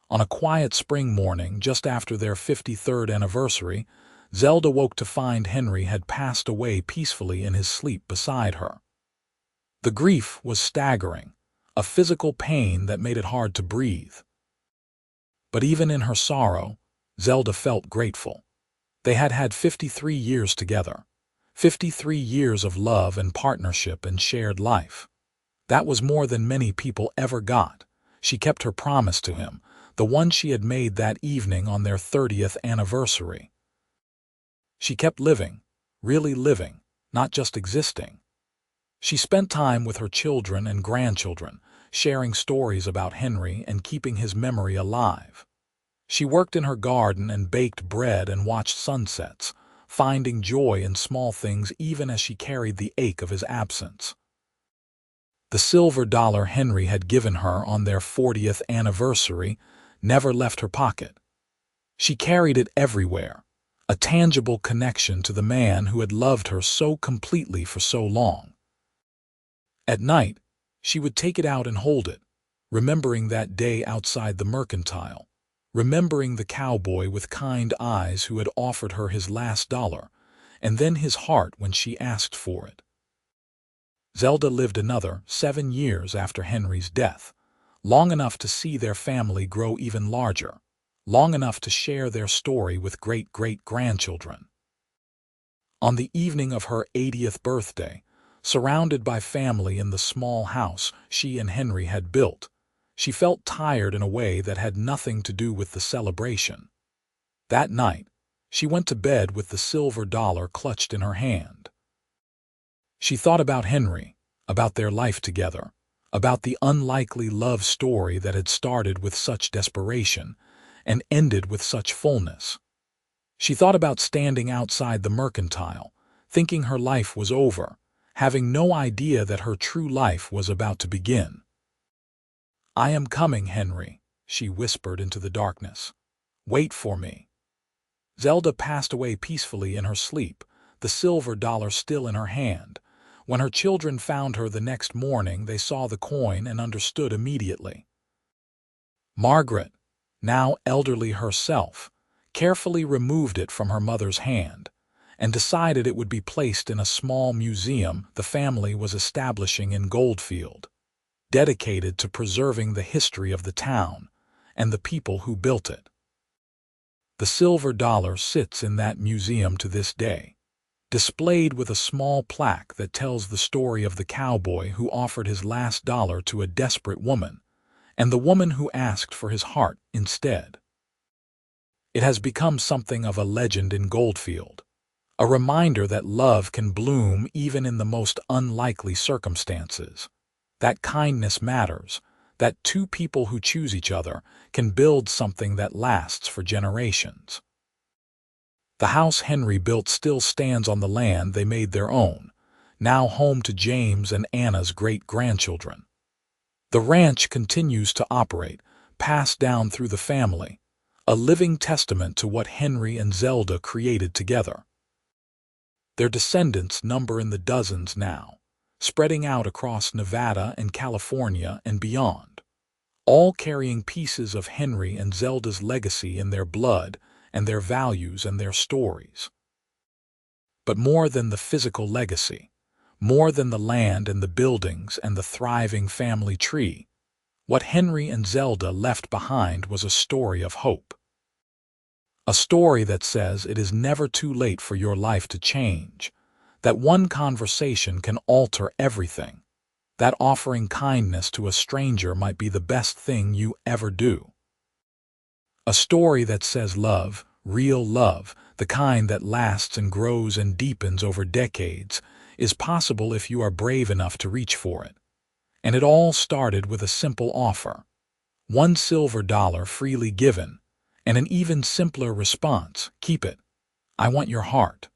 On a quiet spring morning just after their 53rd anniversary, Zelda woke to find Henry had passed away peacefully in his sleep beside her. The grief was staggering, a physical pain that made it hard to breathe. But even in her sorrow, Zelda felt grateful. They had had 53 years together, 53 years of love and partnership and shared life. That was more than many people ever got. She kept her promise to him, the one she had made that evening on their 30th anniversary. She kept living, really living, not just existing. She spent time with her children and grandchildren, sharing stories about Henry and keeping his memory alive. She worked in her garden and baked bread and watched sunsets, finding joy in small things even as she carried the ache of his absence. The silver dollar Henry had given her on their 40th anniversary never left her pocket. She carried it everywhere, a tangible connection to the man who had loved her so completely for so long. At night, she would take it out and hold it, remembering that day outside the mercantile, remembering the cowboy with kind eyes who had offered her his last dollar, and then his heart when she asked for it. Zelda lived another 7 years after Henry's death, long enough to see their family grow even larger, long enough to share their story with great-great-grandchildren. On the evening of her 80th birthday, surrounded by family in the small house she and Henry had built, she felt tired in a way that had nothing to do with the celebration. That night, she went to bed with the silver dollar clutched in her hand. She thought about Henry, about their life together, about the unlikely love story that had started with such desperation and ended with such fullness. She thought about standing outside the mercantile, thinking her life was over, having no idea that her true life was about to begin. "I am coming, Henry," she whispered into the darkness. "Wait for me." Zelda passed away peacefully in her sleep, the silver dollar still in her hand. When her children found her the next morning, they saw the coin and understood immediately. Margaret, now elderly herself, carefully removed it from her mother's hand and decided it would be placed in a small museum the family was establishing in Goldfield, dedicated to preserving the history of the town and the people who built it. The silver dollar sits in that museum to this day, displayed with a small plaque that tells the story of the cowboy who offered his last dollar to a desperate woman, and the woman who asked for his heart instead. It has become something of a legend in Goldfield, a reminder that love can bloom even in the most unlikely circumstances, that kindness matters, that two people who choose each other can build something that lasts for generations. The house Henry built still stands on the land they made their own, now home to James and Anna's great-grandchildren. The ranch continues to operate, passed down through the family, a living testament to what Henry and Zelda created together. Their descendants number in the dozens now, spreading out across Nevada and California and beyond, all carrying pieces of Henry and Zelda's legacy in their blood and their values and their stories. But more than the physical legacy, more than the land and the buildings and the thriving family tree, what Henry and Zelda left behind was a story of hope. A story that says it is never too late for your life to change, that one conversation can alter everything, that offering kindness to a stranger might be the best thing you ever do. A story that says love, real love, the kind that lasts and grows and deepens over decades, is possible if you are brave enough to reach for it. And it all started with a simple offer. One silver dollar freely given, and an even simpler response: keep it. I want your heart.